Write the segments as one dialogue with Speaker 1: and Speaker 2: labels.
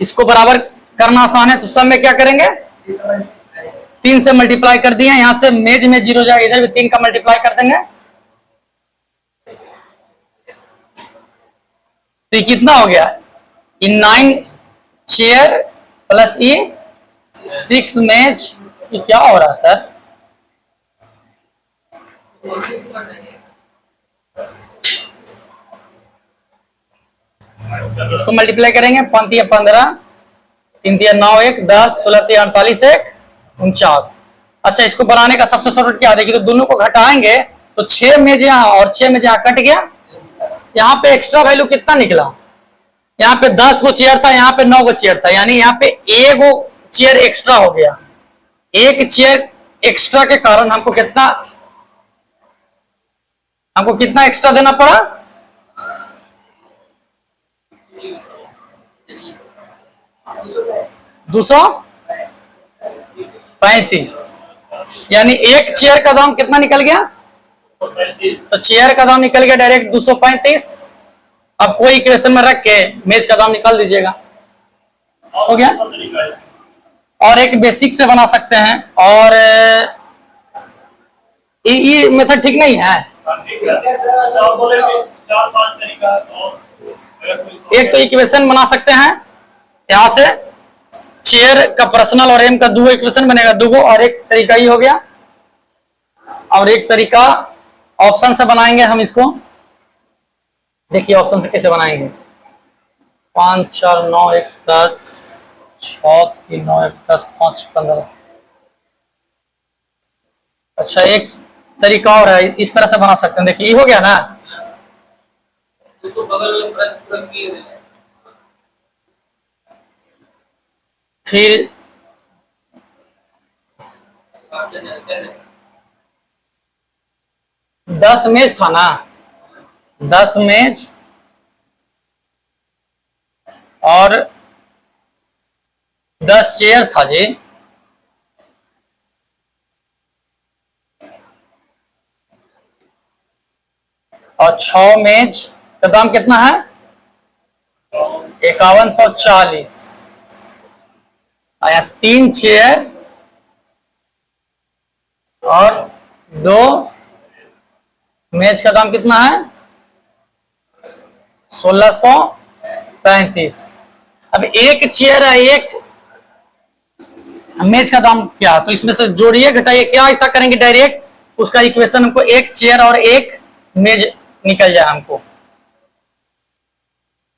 Speaker 1: इसको बराबर करना आसान है, तो सब में क्या करेंगे 3 से मल्टीप्लाई कर दिए, यहां से मेज में 0 जाएगा, इधर भी 3 का मल्टीप्लाई कर देंगे, तो ये कितना हो गया, इन 9 चेयर प्लस ई 6 मेज, ये क्या हो रहा है सर, इसको मल्टीप्लाई करेंगे, 5 या 15, 3 या 9, 1 10, 16 या 48, 1 49। अच्छा, इसको बनाने का सबसे शॉर्टकट क्या है, देखिए, तो दोनों को घटाएंगे तो 6 मेज यहाँ और 6 मेज यहाँ कट गया, यहाँ पे एक्स्ट्रा वैल्यू कितना निकला, यहाँ पे 10 को चेयर था, यहाँ पे 9 को चेयर था, यानी यहाँ पे 1 चेयर एक्स्ट्रा हो गया, 1 चेयर एक्स्ट्रा के कारण हमको कितना एक्स्ट्रा देना पड़ा, 235, यानी 1 चेयर का दाम कितना निकल गया, तो चेयर का दाम निकल गया डायरेक्ट 235। अब कोई इक्वेशन में रख के मेज का दाम निकाल दीजिएगा, हो गया। और एक बेसिक से बना सकते हैं, और ये मेथड ठीक नहीं है, एक तो इक्वेशन बना सकते हैं यहां से, चेयर का पर्सनल और एम का 2 इक्वेशन बनेगा, 2 और एक तरीका ही हो गया, और एक तरीका ऑप्शन से बनाएंगे हम इसको, देखिए ऑप्शन से कैसे बनाएंगे, 5 4 9 1 10 6 3 9 1 10 5 15। अच्छा, एक तरीका और है, इस तरह से बना सकते हैं, देखिए ये हो गया ना, फिर 10 मेज था ना, 10 मेज और 10 चेयर था जी, और 6 मेज का दाम कितना है 5140, आया 3 चेयर और 2 मेज का दाम कितना है 1635। अब 1 चेयर है, 1 मेज का दाम क्या, तो इसमें से जोड़िए घटाइए, क्या ऐसा करेंगे डायरेक्ट उसका इक्वेशन हमको 1 चेयर और 1 मेज निकल जाए, हमको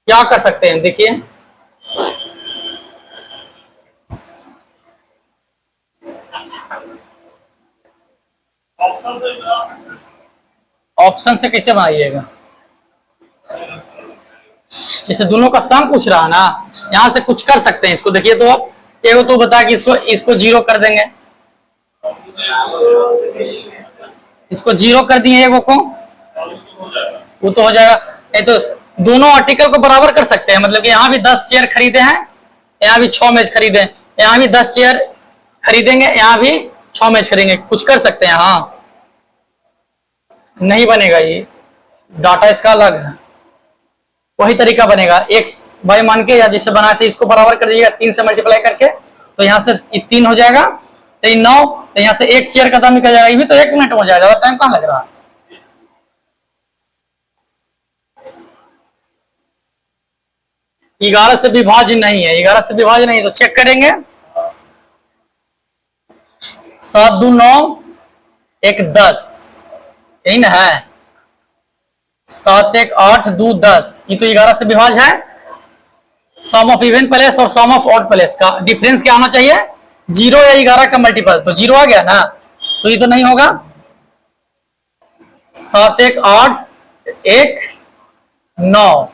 Speaker 1: क्या कर सकते हैं, देखिए ऑप्शन से कैसे बनाइएगा, जैसे दोनों का सम पूछ रहा है ना, यहां से कुछ कर सकते हैं इसको, देखिए तो आप एगो तो बता कि इसको 0 कर देंगे, इसको 0 कर दिए, एगो को वो तो हो जाएगा, नहीं तो दोनों आर्टिकल को बराबर कर सकते हैं, मतलब कि यहाँ भी 10 चेयर खरीदे हैं, यहाँ भी 6 मेज खरीदे, यहाँ भी 10 चेयर खरीदेंगे, यहाँ भी 6 मेज खरीदेंगे, कुछ कर सकते हैं। हाँ, नहीं बनेगा, ये डाटा इसका अलग है, वही तरीका बनेगा, x y मान के या जैसे बनाए थे इसको बराबर कर दीजिएगा 3 से मल्टीप्लाई करके, तो यहाँ से 3 हो जाएगा, तो 9, तो यहाँ से 1 चेयर का दाम निकल जाएगा, ये भी तो 1 मिनट हो जाएगा, टाइम कहाँ लग रहा है। ग्यारह से विभाज्य नहीं है, 11 से विभाज्य नहीं है, तो चेक करेंगे, 7 2 9 1 10, यही ना है, 7 1 8 2 10, ये तो 11 से विभाज्य है। सम ऑफ इवन प्लेस और सम ऑफ ऑड प्लेस का डिफरेंस क्या होना चाहिए, 0 या 11 का मल्टीपल, तो 0 आ गया ना, तो ये तो नहीं होगा, 7 1 8 1 9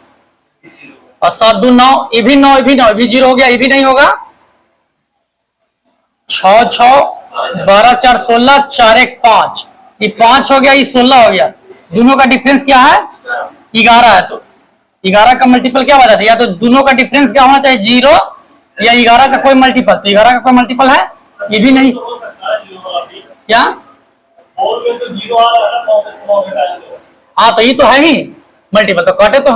Speaker 1: और 7 2 9, ये भी 9, ये भी 9, ये भी 0 हो गया, ये भी नहीं होगा, 6 6 12 4 16 4 1 5, ये 5 हो गया, ये 16 हो गया, दोनों का डिफरेंस क्या है 11 है, तो 11 का मल्टीपल क्या बताते, या तो दोनों का डिफरेंस क्या होना चाहिए 0 या 11 का कोई मल्टीपल, तो 11 का कोई मल्टीपल है, ये भी नहीं, क्या, हाँ तो ये तो है ही मल्टीपल, तो काटे तो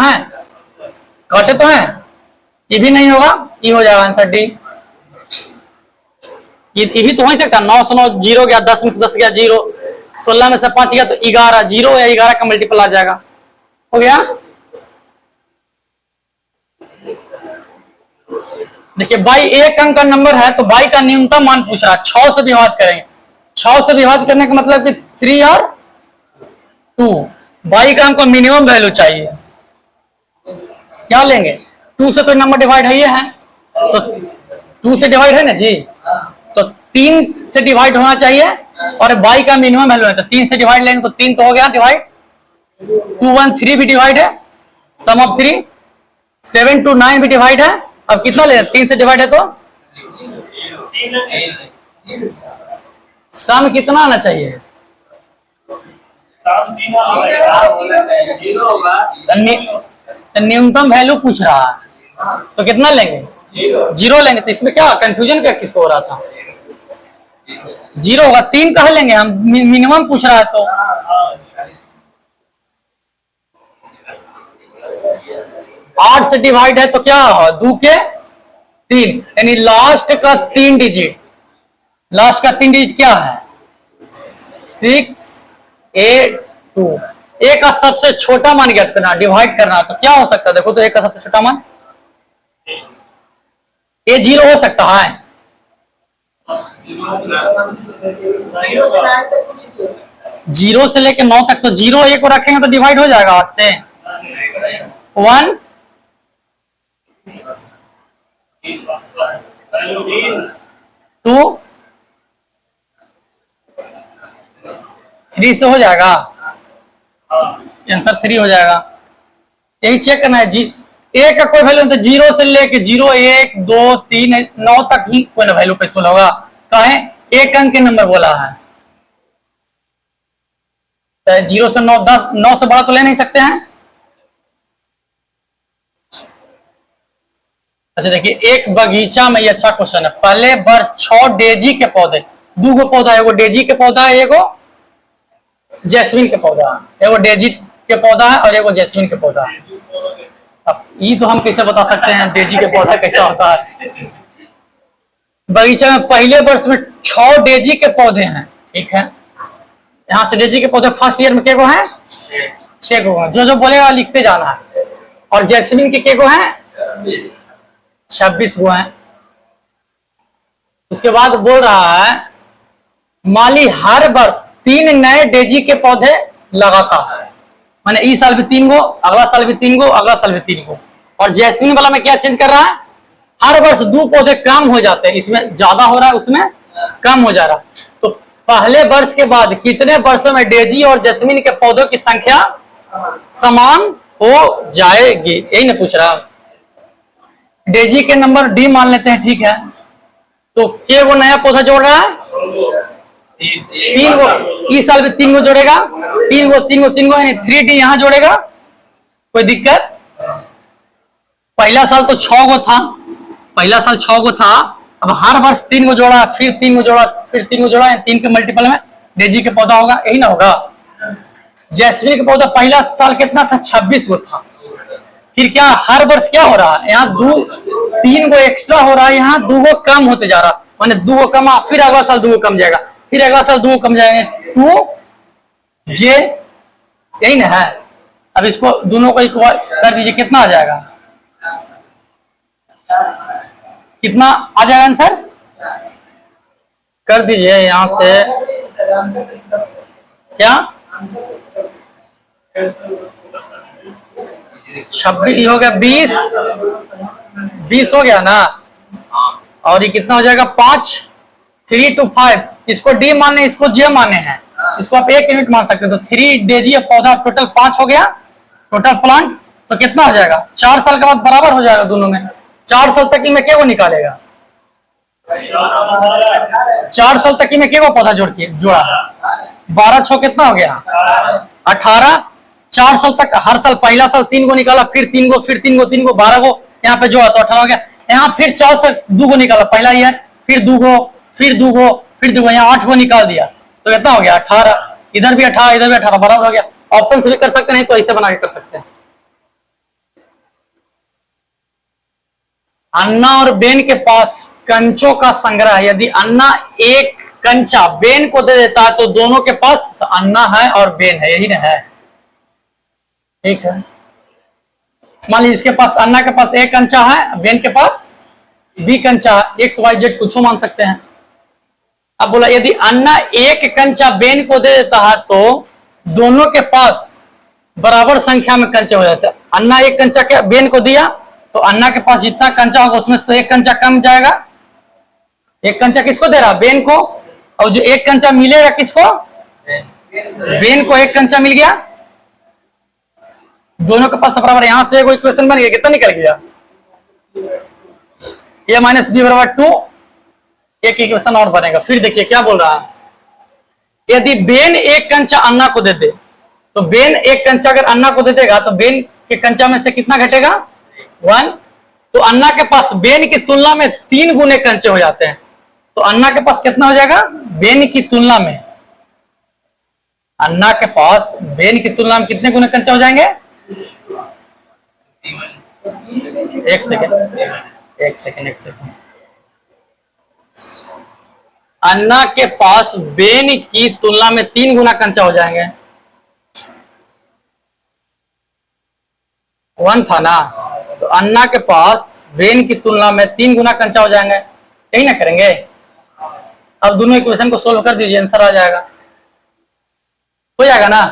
Speaker 1: हैं, ये भी नहीं होगा, ये हो जाएगा आंसर डी। ये भी तो हो ही सकता है, 9 से 9 जीरो गया, 10 में से 10 गया जीरो, 16 में से 5 गया तो 11, जीरो या 11 का मल्टीपल आ जाएगा। हो गया। देखिए बाई एक अंक का नंबर है तो बाई का न्यूनतम मान पूछ रहा है, 6 से विभाज्य करेंगे। 6 से विभाज्य करने का मतलब कि 3 और 2, बाई का हमको मिनिमम वैल्यू चाहिए। क्या लेंगे, 2 से तो नंबर डिवाइड है, ये है तो 2 से डिवाइड है ना जी, तो 3 से डिवाइड होना चाहिए और बाई का मिनिमम वैल्यू है तो 3 से डिवाइड लेंगे तो 3 तो हो गया डिवाइड, 2 1 3 भी डिवाइड है, सम ऑफ 3, 7 2 9 भी डिवाइड है। अब कितना ले, 3 से डिवाइड है तो सम कितना आना चाहिए, न्यूनतम वैल्यू पूछ रहा है तो कितना लेंगे, जीरो लेंगे। तो इसमें क्या कंफ्यूजन क्या किसको हो रहा था, जीरो होगा, 3 कह लेंगे हम, मिनिमम पूछ रहा है तो। आठ से डिवाइड है तो क्या हो, 2 के 3, यानी लास्ट का 3 डिजिट, लास्ट का 3 डिजिट क्या है 6 8 2। एक का सबसे छोटा मान ज्ञात करना, डिवाइड करना, तो क्या हो सकता है, देखो तो एक का सबसे छोटा मान ये 0 हो सकता है। 0 से लेके 9 तक, तो 0 1 को रखेंगे तो डिवाइड हो जाएगा 8 से, 1 2 3 से हो जाएगा, आंसर 3 हो जाएगा। यही चेक करना है जी, एक का कोई वैल्यू नहीं, तो 0 से लेके 0 1 2 3 9 तक ही कोई ना वैल्यू कैसे होगा, कहे एक अंक के नंबर बोला है, तो 0 से 9 10, 9 से बड़ा तो ले नहीं सकते हैं। अच्छा देखिए, एक बगीचा में, ये अच्छा क्वेश्चन है, पहले वर्ष 6 डेजी के पौधे, 2 गो पौधा, एगो डेजी के पौधा है, एगो जैस्मिन के पौधा है, एगो डेजी के पौधा है और एगो जैस्मिन के पौधा है। अब ये तो हम कैसे बता सकते हैं डेजी के पौधा कैसा होता है। बगीचा में पहले वर्ष में 6 डेजी के पौधे हैं, ठीक है, यहाँ से डेजी के पौधे फर्स्ट ईयर में के गो हैं, 6 गो हैं, जो जो बोलेगा लिखते जाना है। और जैस्मिन के गो हैं, 26 गो हैं। उसके बाद बोल रहा है माली हर वर्ष 3 नए डेजी के पौधे लगाता है, माने इस साल भी 3 गो, अगला साल भी 3 गो, अगला साल भी 3 गो। और जैस्मिन वाला में क्या चेंज कर रहा है, हर वर्ष 2 पौधे कम हो जाते हैं, इसमें ज्यादा हो रहा है, उसमें कम हो जा रहा है। तो पहले वर्ष के बाद कितने वर्षों में डेजी और जैस्मिन के पौधों की संख्या समान हो जाएगी, यही ना पूछ रहा। डेजी के नंबर डी मान लेते हैं, ठीक है, तो के वो नया पौधा जोड़ रहा है, 3 गो, इस साल भी 3 गो जोड़ेगा, 3 गो 3 गो 3 गो, यानी 3D यहां जोड़ेगा, कोई दिक्कत। पहला साल तो 6 गो था, पहला साल 6 गो था, अब हर वर्ष 3 गो जोड़ा, फिर 3 गो जोड़ा, फिर 3 गो जोड़ा, 3 के मल्टीपल में डेजी के पौधा होगा, यही ना होगा। जैस्मिन का पौधा पहला साल कितना था, 26 गो था, फिर क्या हर वर्ष क्या हो रहा है, यहाँ 3 गो एक्स्ट्रा हो रहा है, यहाँ 2 गो कम होते जा रहा, माने 2 गो कम, फिर अगला साल 2 गो कम जाएगा, फिर अगला साल 2 गो कम जाएंगे, 2J, यही ना है। अब इसको दोनों को इक्वल कर दीजिए, कितना आ जाएगा, कितना आ जाएगा आंसर, कर दीजिए यहां से, क्या 26 हो गया, 20 हो गया ना, और ये कितना हो जाएगा 5, 3 to 5, इसको डी माने, इसको जे माने हैं, इसको आप 1 यूनिट मान सकते हो, तो 3 डेजी पौधा टोटल 5 हो गया, टोटल प्लांट, तो कितना हो जाएगा, 4 साल के बाद बराबर हो जाएगा दोनों में, 4 साल तक में क्या वो निकालेगा, 4 साल तक में क्या वो पौधा जोड़ा, 12 6 कितना हो गया 18, 4 साल तक, हर साल पहला साल 3 गो निकाला, फिर 3 गो, फिर 3 गो 3 गो, 12 गो यहाँ पे जोड़ा तो 18 हो गया, यहाँ फिर 4 से 2 गो निकाला पहला ईयर, फिर 2 गो, फिर 2 गो, फिर 2 गो, यहाँ 8 गो निकाल दिया, तो कितना हो गया 18, इधर भी 18, इधर भी 18, बराबर हो गया। ऑप्शन से भी कर सकते हैं, तो ऐसे बना के कर सकते हैं। अन्ना और बेन के पास कंचों का संग्रह है। यदि अन्ना एक कंचा बेन को दे देता है तो दोनों के पास अन्ना है और बेन है, यही ना है। ठीक है, मान लीजिए इसके पास अन्ना के पास एक कंचा है, बेन के पास बी कंचा, एक्स वाई जेड कुछ मान सकते हैं। अब बोला यदि अन्ना एक कंचा बेन को दे देता है तो दोनों के पास बराबर संख्या में कंचे हो जाते हैं। अन्ना एक कंचा के बेन को दिया तो अन्ना के पास जितना कंचा होगा उसमें से तो एक कंचा कम जाएगा। एक कंचा किसको दे रहा, बेन को, और जो एक कंचा मिलेगा किसको, बेन को एक कंचा मिल गया। दोनों के पास बराबर, यहां से कोई इक्वेशन बन गया, कितना निकल गया, a माइनस बी बराबर 2। एक इक्वेशन और बनेगा। फिर देखिए क्या बोल रहा है, यदि बेन एक कंचा अन्ना को दे दे तो बेन एक कंचा अगर अन्ना को दे देगा तो बेन के कंचा में से कितना घटेगा, 1। तो अन्ना के पास बेन की तुलना में 3 गुने कंचे हो जाते हैं। तो अन्ना के पास कितना हो जाएगा, बेन की तुलना में, अन्ना के पास बेन की तुलना में कितने गुने कंचे हो जाएंगे। एक सेकेंड। अन्ना के पास बेन की तुलना में 3 गुना कंचा हो जाएंगे। 1 था ना, तो अन्ना के पास बेन की तुलना में 3 गुना कंचा हो जाएंगे, यही ना करेंगे। अब दोनों इक्वेशन को सोल्व कर दीजिए, आंसर आ जाएगा, हो जाएगा ना।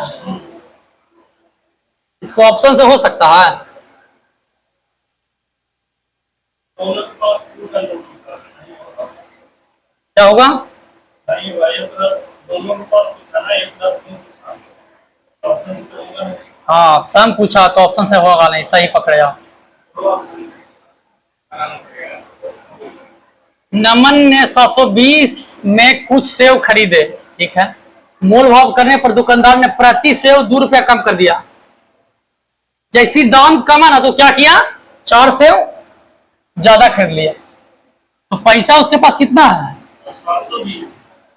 Speaker 1: इसको ऑप्शन से हो सकता है, क्या होगा, हाँ सम पूछा तो ऑप्शन से होगा नहीं, सही पकड़े आप। नमन ने 720 में कुछ सेव खरीदे, ठीक है, मोल भाव करने पर दुकानदार ने प्रति सेव 2 रुपया कम कर दिया। जैसी दाम कम है ना तो क्या किया, 4 सेव ज्यादा खरीद लिया। तो पैसा उसके पास कितना है,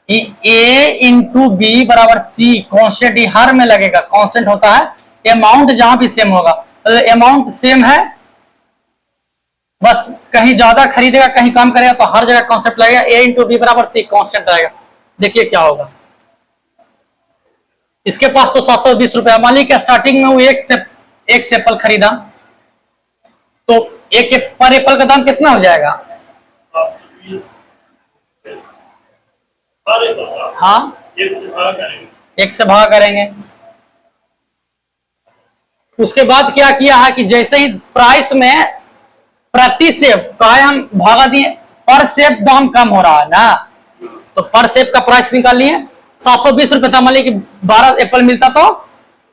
Speaker 1: ए इंटू बी बराबर सी, कॉन्स्टेंट हर में लगेगा, कॉन्स्टेंट होता है, अमाउंट जहां भी सेम होगा, तो अमाउंट सेम है, बस कहीं ज्यादा खरीदेगा कहीं कम करेगा तो हर जगह कॉन्सेप्ट लगेगा, ए इंटू बी बराबर सी, कॉन्स्टेंट आएगा। देखिए क्या होगा, इसके पास तो 720 रुपया, मान लीजिए स्टार्टिंग में वो एक एप्पल खरीदा तो एक पर एप्पल का दाम कितना हो जाएगा, हाँ एक से भाग करेंगे। उसके बाद क्या किया है कि जैसे ही प्राइस में प्रति सेब कहा हम भागा दिए, पर सेब दाम कम हो रहा है ना, तो पर सेब का प्राइस निकाल लिए। 720 रुपए था, मान लीजिए 12 एप्पल मिलता तो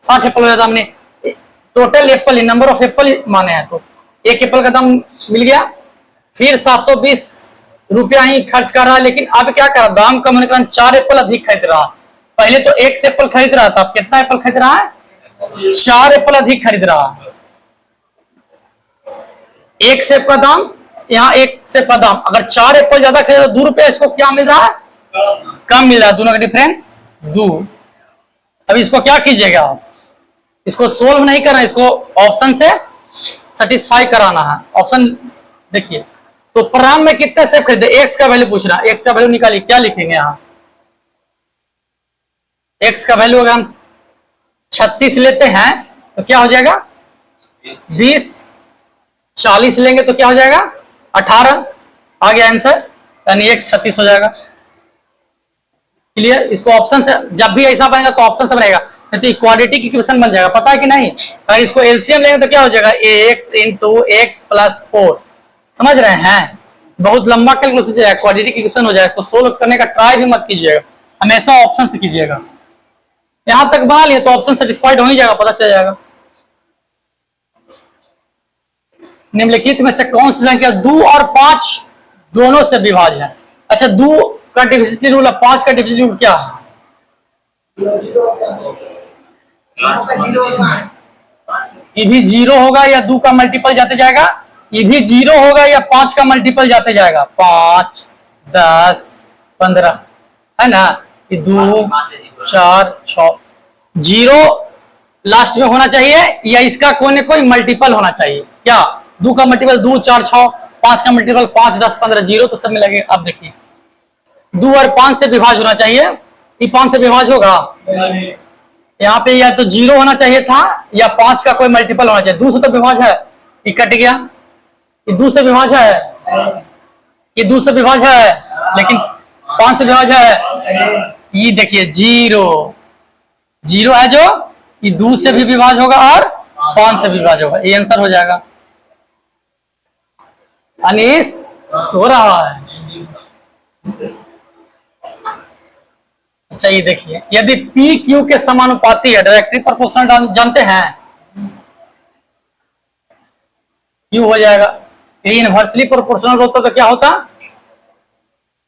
Speaker 1: 60 एप्पल हो जाता, हमने total Apple number of Apple माने हैं तो एक एप्पल का दाम मिल गया। फिर 720 रुपया ही खर्च कर रहा है, लेकिन अब क्या कर रहा, दाम कम होने के कारण 4 एप्पल अधिक खरीद रहा। पहले तो 1 एप्पल खरीद रहा था, अब कितना एप्पल खरीद रहा है, 4 एप्पल अधिक खरीद रहा है। 1 सेब का दाम, यहाँ 1 सेब का दाम, अगर 4 एप्पल ज्यादा खरीदा तो 2 रुपया इसको क्या मिल रहा है, कम मिल रहा है, दोनों का डिफरेंस 2। अब इसको क्या कीजिएगा आप, इसको सोल्व नहीं करना, इसको ऑप्शन से सेटिस्फाई कराना है। ऑप्शन देखिए, तो प्रोग्राम में कितने सेब खरीदे, एक्स का वैल्यू पूछ रहा है, एक्स का वैल्यू निकालिए, क्या लिखेंगे यहाँ, एक्स का वैल्यू अगर हम 36 लेते हैं तो क्या हो जाएगा 20, 40 लेंगे तो क्या हो जाएगा 18, आ गया आंसर, यानी एक्स 36 हो जाएगा। क्लियर, इसको ऑप्शन से जब भी ऐसा बनेगा तो ऑप्शन से बनेगा, नहीं तो इक्वालिटी की इक्वेशन बन जाएगा, पता है कि नहीं। अगर इसको एलसीएम लेंगे तो क्या हो जाएगा, एक्स इंटू एक्स प्लस 4, समझ रहे हैं, बहुत लंबा कैलकुलेशन जाएगा, इक्वालिटी की इक्वेशन हो जाएगा। इसको सोल्व करने का ट्राई भी मत कीजिएगा, हमेशा ऑप्शन से कीजिएगा। यहां तक बना लिए तो ऑप्शन सेटिस्फाइड हो ही जाएगा, पता चल जाएगा। निम्नलिखित में से कौन सी संख्या 2 और 5 दोनों से विभाज्य है। अच्छा, 2 का डिविजिबिलिटी रूल है, 5 का डिविजिबिलिटी रूल क्या है, ये भी 0 होगा या 2 का मल्टीपल जाते जाएगा, ये भी 0 होगा या 5 का मल्टीपल जाते जाएगा, 5, 10, 15 है ना, ये 2, 4, 6, 0 लास्ट में होना चाहिए या इसका कोई ना कोई मल्टीपल होना चाहिए। क्या 2 का मल्टीपल 2, 4, 6, 5 का मल्टीपल 5, 10, 15, 0 तो सब में लगे। अब देखिए 2 और 5 से विभाज होना चाहिए, ये 5 से विभाज होगा, यहाँ पे या तो 0 होना चाहिए था या 5 का कोई मल्टीपल होना चाहिए। 2 से तो विभाज है, ये कट गया, ये 2 से विभाज है, ये 2 से विभाज है, लेकिन 5 से विभाज है, ये देखिए 0 0 है जो ये 2 से भी विभाज होगा और 5 से विभाज होगा, ये आंसर हो जाएगा। अनीस सो रहा है। अच्छा ये देखिए, यदि पी क्यू के समानुपाती है, डायरेक्टली प्रोपोर्शनल जानते हैं, क्यू हो जाएगा। ये इनवर्सली प्रोपोर्शनल होता तो क्या होता,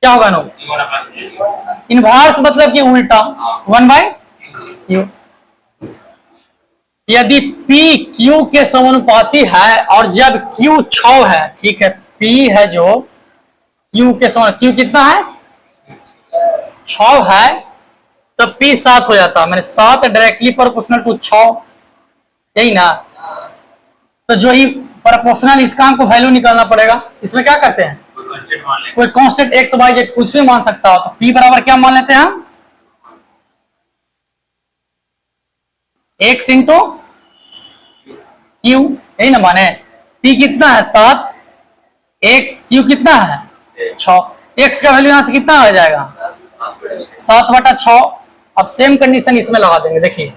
Speaker 1: क्या होगा नो, इनवर्स मतलब कि उल्टा 1/q। यदि P Q के समानुपाती है और जब Q 6 है, ठीक है, P है जो Q के समान, Q कितना है 6 है, तो P 7 हो जाता, मैंने 7 डायरेक्टली प्रोपोर्शनल टू 6, यही ना। तो जो ही प्रोपोर्शनल, इसका हमको वैल्यू निकालना पड़ेगा। इसमें क्या करते हैं, कोई कांस्टेंट x y z कुछ भी मान सकता हो, तो P बराबर क्या मान लेते हैं हम, x इंटू क्यू, यही ना माने। P कितना है 7, x क्यू कितना है 6, x का वैल्यू यहां से कितना आ जाएगा 7/6। अब सेम कंडीशन इसमें लगा देंगे, देखिए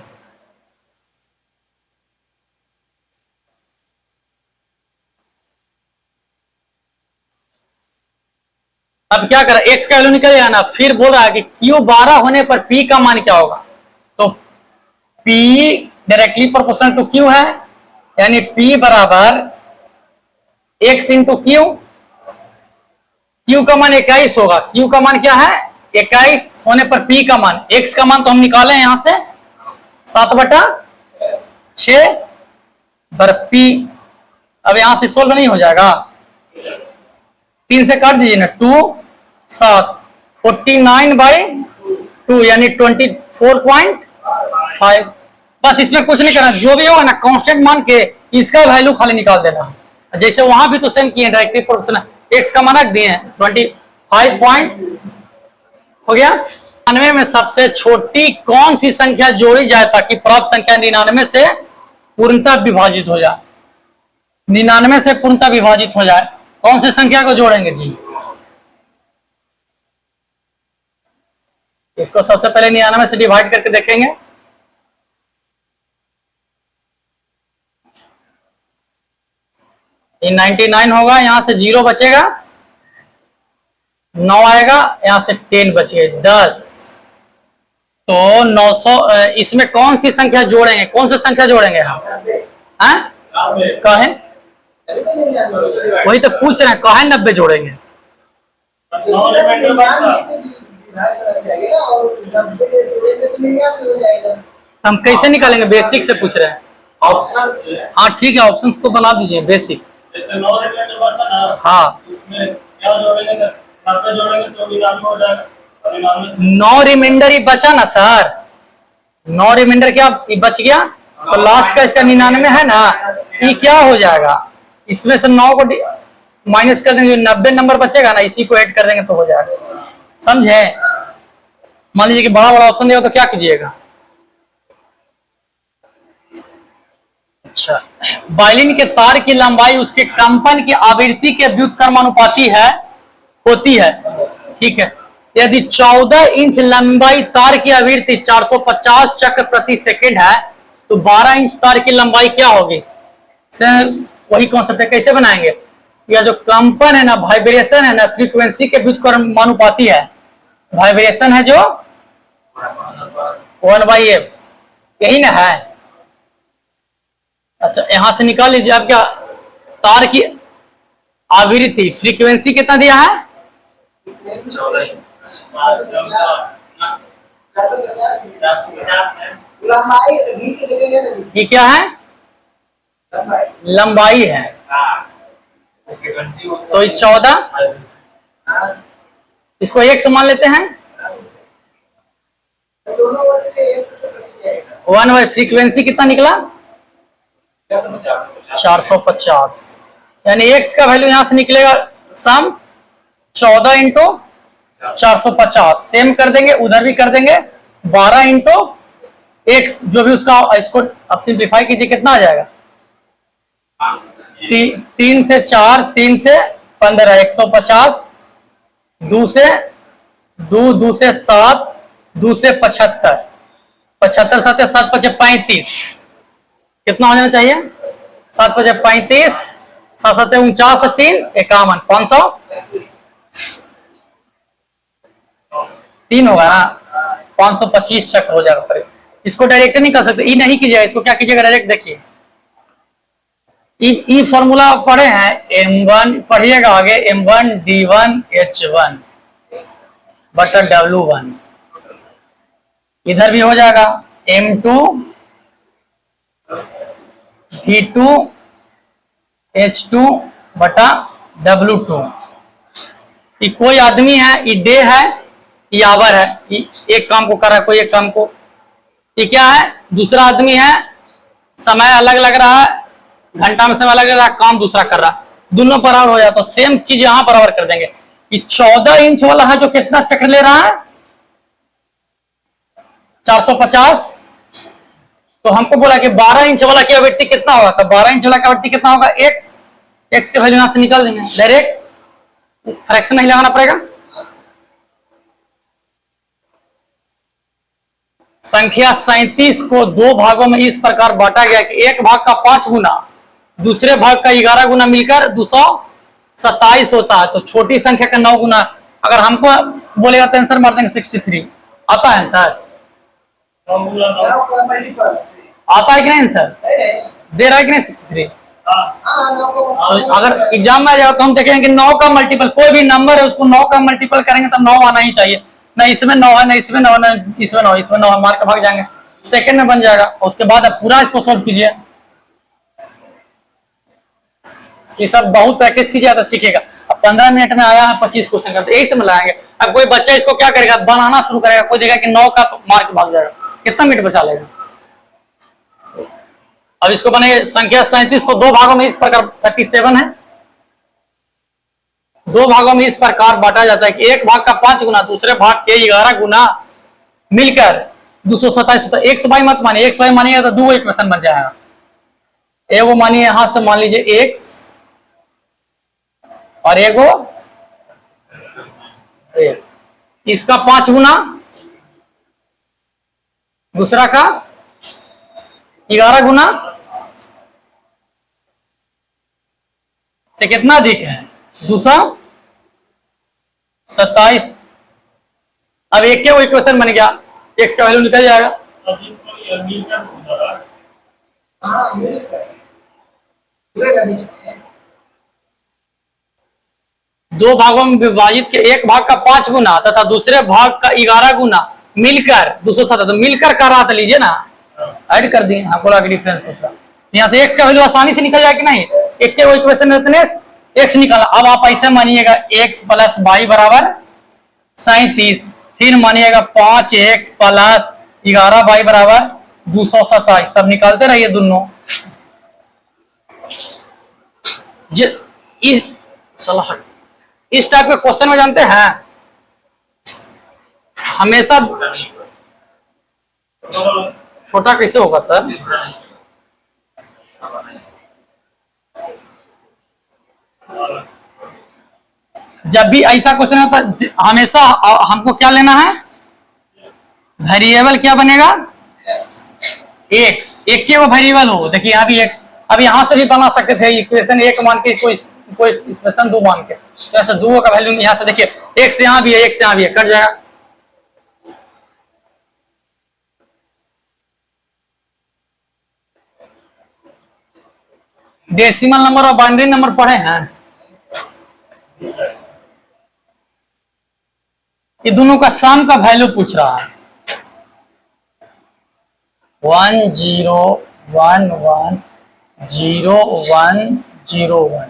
Speaker 1: अब क्या करा, x का वैल्यू निकल ना, फिर बोल रहा है कि Q 12 होने पर P का मान क्या होगा, तो P directly proportional to Q है, यानी P बराबर x इंटू क्यू, Q का मान 21 होगा, Q का मान क्या है 21 होने पर P का मान, x का मान तो हम निकाले यहां से 7/6 पर P। अब यहां से सोल्व नहीं हो जाएगा, 3 से काट दीजिए ना, 2 7 49/2 यानी 24.5। बस इसमें कुछ नहीं करना, जो भी होगा ना कांस्टेंट मान के इसका वैल्यू खाली निकाल देना। जैसे वहां भी तो सेम किए, डायरेक्टली प्रोपोर्शनल x का मान रख दिए हैं 25 पॉइंट हो गया। 99 में सबसे छोटी कौन सी संख्या जोड़ी जाए ताकि प्राप्त संख्या 99 से पूर्णतः विभाजित हो जाए, 99 से पूर्णतः विभाजित हो जाए, कौन सी संख्या को जोड़ेंगे जी, इसको सबसे पहले 99 से डिवाइड करके देखेंगे। ये 99 होगा, यहां से 0 बचेगा, 9 आएगा, यहां से 10 बच गए 10, तो 900। इसमें कौन सी संख्या जोड़ेंगे, कौन सी संख्या जोड़ेंगे हम, कहें, वही तो पूछ रहे हैं, कहें 90 जोड़ेंगे, हम कैसे निकालेंगे, बेसिक से पूछ रहे हैं। ऑप्शन, हाँ ठीक है, ऑप्शंस तो बना दीजिए बेसिक। हाँ 9 रिमाइंडर ही बचा ना सर, 9 रिमाइंडर क्या बच गया, तो लास्ट का इसका 99 है ना, ये क्या हो जाएगा, इसमें से 9 को माइनस कर देंगे, 90 नंबर बचेगा ना, इसी को ऐड कर देंगे तो हो जाएगा, समझे। मान लीजिए कि बड़ा बड़ा ऑप्शन देगा तो क्या कीजिएगा। अच्छा, वायलिन के तार की लंबाई उसके कंपन की आवृत्ति के व्युत्क्रमानुपाती है, होती है, ठीक है। यदि 14 इंच लंबाई तार की आवृत्ति 450 चक्र प्रति सेकंड है, तो 12 इंच तार की लंबाई क्या होगी, वही कॉन्सेप्ट है, कैसे बनाएंगे, या जो कंपन है ना, वाइब्रेशन है ना, फ्रीक्वेंसी के व्युत्क्रमानुपाती है, वाइब्रेशन है जो 1/f, यही ना है। अच्छा यहां से निकाल लीजिए, आप क्या, तार की आवृत्ति फ्रीक्वेंसी कितना दिया है, ये क्या है, लंबाई है, तो ये 14, इसको 1 से मान लेते हैं, 1/, फ्रीक्वेंसी कितना निकला 450, यानी x का वैल्यू यहां से निकलेगा सम 14 इंटू 450, सेम कर देंगे, उधर भी कर देंगे 12 इंटू एक्स, जो भी उसका, इसको अब सिंप्लीफाई कीजिए, कितना आ जाएगा? 3 से 4, 3 से 15, 150, 2 से 2 से 7, 2 से 75, 75 7 7 5 35, कितना हो जाना चाहिए? 7 5 35, 7 7 49, 3 51, 500 3 होगा ना, 525 चक्र हो जाएगा पर। इसको डायरेक्ट नहीं कर सकते, ई नहीं कीजिएगा, इसको क्या कीजिएगा डायरेक्ट, देखिए ई फॉर्मूला पढ़े हैं, m1 पढ़िएगा आगे, m1 d1 h1 बटा w1, इधर भी हो जाएगा m2 d2 h2 बटा w2। ये कोई आदमी है, ये डे है, ये आवर है, एक काम को कर रहा है कोई, एक काम को, ये क्या है, दूसरा आदमी है, समय अलग लग रहा है, घंटा में समय लग रहा है, काम दूसरा कर रहा है, दोनों बराबर हो जाए तो सेम चीज यहां बराबर कर देंगे। ये 14 इंच वाला है जो कितना चक्र ले रहा है? 450। तो हमको बोला कि 12 इंच वाला की आवृत्ति कितना होगा, तो 12 इंच वाला की आवृत्ति कितना होगा? एक्स के वैल्यू यहां से निकाल देंगे डायरेक्ट, फ्रैक्शन नहीं लगाना पड़ेगा। संख्या 37 को दो भागों में इस प्रकार बांटा गया कि एक भाग का 5 गुना दूसरे भाग का 11 गुना मिलकर 227 होता है। तो छोटी संख्या का 9 गुना, अगर हमको बोलेगा तो आंसर मार देंगे 63। आता है आंसर? आता है कि नहीं आंसर? दे रहा है कि नहीं 63? तो अगर एग्जाम में आ जाएगा तो हम देखेंगे कि 9 का मल्टीपल, कोई भी नंबर है उसको 9 का मल्टीपल करेंगे तो 9 आना ही चाहिए। ना इसमें 9 है, ना इसमें 9 है, ना इसमें 9, इसमें 9 है, मार के भाग जाएंगे, सेकंड में बन जाएगा। उसके बाद अब पूरा इसको सॉल्व कीजिए, ये सब बहुत प्रैक्टिस कीजिए तो सीखेगा। अब 15 मिनट में आया है 25 क्वेश्चन का, तो यही से मिलाएंगे। अब कोई बच्चा इसको क्या करेगा, बनाना शुरू करेगा, कोई देखेगा कि 9 का तो मार के भाग जाएगा, कितना मिनट बचा लेगा। अब इसको बने संख्या 37 को दो भागों में इस प्रकार, 37 है, दो भागों में इस प्रकार बांटा जाता है कि एक भाग का 5 गुना दूसरे भाग के 11 गुना मिलकर 227 होता है। एक्स वाई मत मानिए, एक्स वाई मानिएगा तो दो इक्वेशन बन जाएगा। एगो मानिए यहां से मान लीजिए एक्स और एगो इसका 5 गुना दूसरा का 11 गुना से कितना अधिक है? 227। अब एक क्या वो इक्वेशन बन गया, एक्स का वैल्यू निकल जाएगा। दो भागों में विभाजित के एक भाग का 5 गुना तथा दूसरे भाग का 11 गुना मिलकर 207, तो मिलकर का रहा था, लीजिए ना, ऐड कर दिए, आपको लगा डिफरेंस पूछ रहा। यहाँ से एक्स का वैल्यू आसानी से निकल जाए कि नहीं, एक के वो इक्वेशन में इतने एक्स निकाला। अब आप ऐसे मानिएगा एक्स प्लस वाई बराबर 37, फिर मानिएगा 5x प्लस 11y बराबर 227, तब निकालते रहिए दोनों। इस टाइप के क्वेश्चन में जानते हैं हमेशा छोटा कैसे होगा सर? जब भी ऐसा क्वेश्चन आता है हमेशा हमको क्या लेना है, वेरिएबल क्या बनेगा? एक्स, एक के वो वेरिएबल हो। देखिए यहाँ भी एक्स, अब यहां से भी बना सकते थे इक्वेशन एक मान के, कोई इक्वेशन 2 मान के, तो ऐसे 2 का वैल्यू यहां से देखिए, एक्स यहां भी है, एक्स यहां भी है, कट जाएगा। डेसिमल नंबर और बाइनरी नंबर पढ़े हैं, ये दोनों का सम का वैल्यू पूछ रहा है। 10110101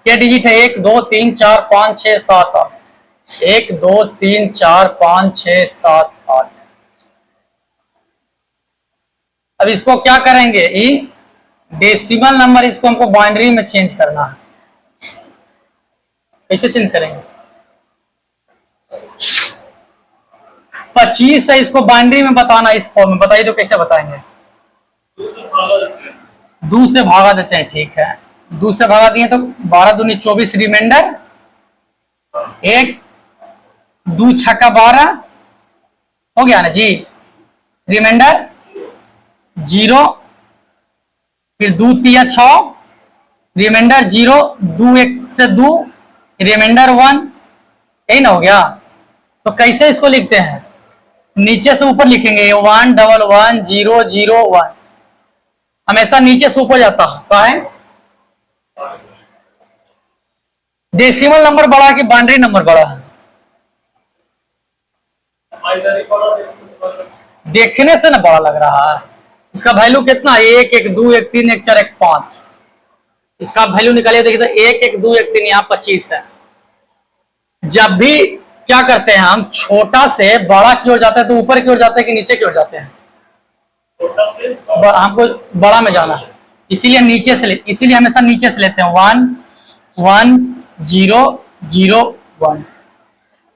Speaker 1: क्या डिजिट है? 1 2 3 4 5 6 7 8, 1 2 3 4 5 6 7 8। अब इसको क्या करेंगे, डेसिमल नंबर इसको हमको बाइनरी में चेंज करना है। कैसे चेंज करेंगे? 25 है, इसको बाइनरी में बताना, इस फॉर्म में बताइए तो कैसे बताएंगे? 2 से भागा देते हैं, ठीक है। 2 से भागा दिए तो 12 दूनी 24, रिमाइंडर 1, 2 छक्का 12 हो गया ना जी, रिमाइंडर 0, फिर 2 तिया 6, रिमाइंडर 0, 2 1 से 2, रिमाइंडर 1, यही ना हो गया। तो कैसे इसको लिखते हैं? नीचे से ऊपर लिखेंगे 1 1 1 0 0 1, हमेशा नीचे से ऊपर जाता है। क्या है? डेसिमल नंबर बड़ा कि बाइनरी नंबर बड़ा है? देखने से ना बड़ा लग रहा है। इसका वैल्यू कितना? 1 1 2 1 3 1 4 1 5। इसका वैल्यू निकालिए, देखिए तो 1 1 2 1 3, यहाँ 25 है। जब भी क्या करते हैं हम, छोटा से बड़ा की ओर जाते हैं तो ऊपर की ओर जाते हैं कि नीचे की ओर जाते हैं? हमको बड़ा में जाना है, इसीलिए हमेशा नीचे से लेते हैं। 1 1 0 0 1,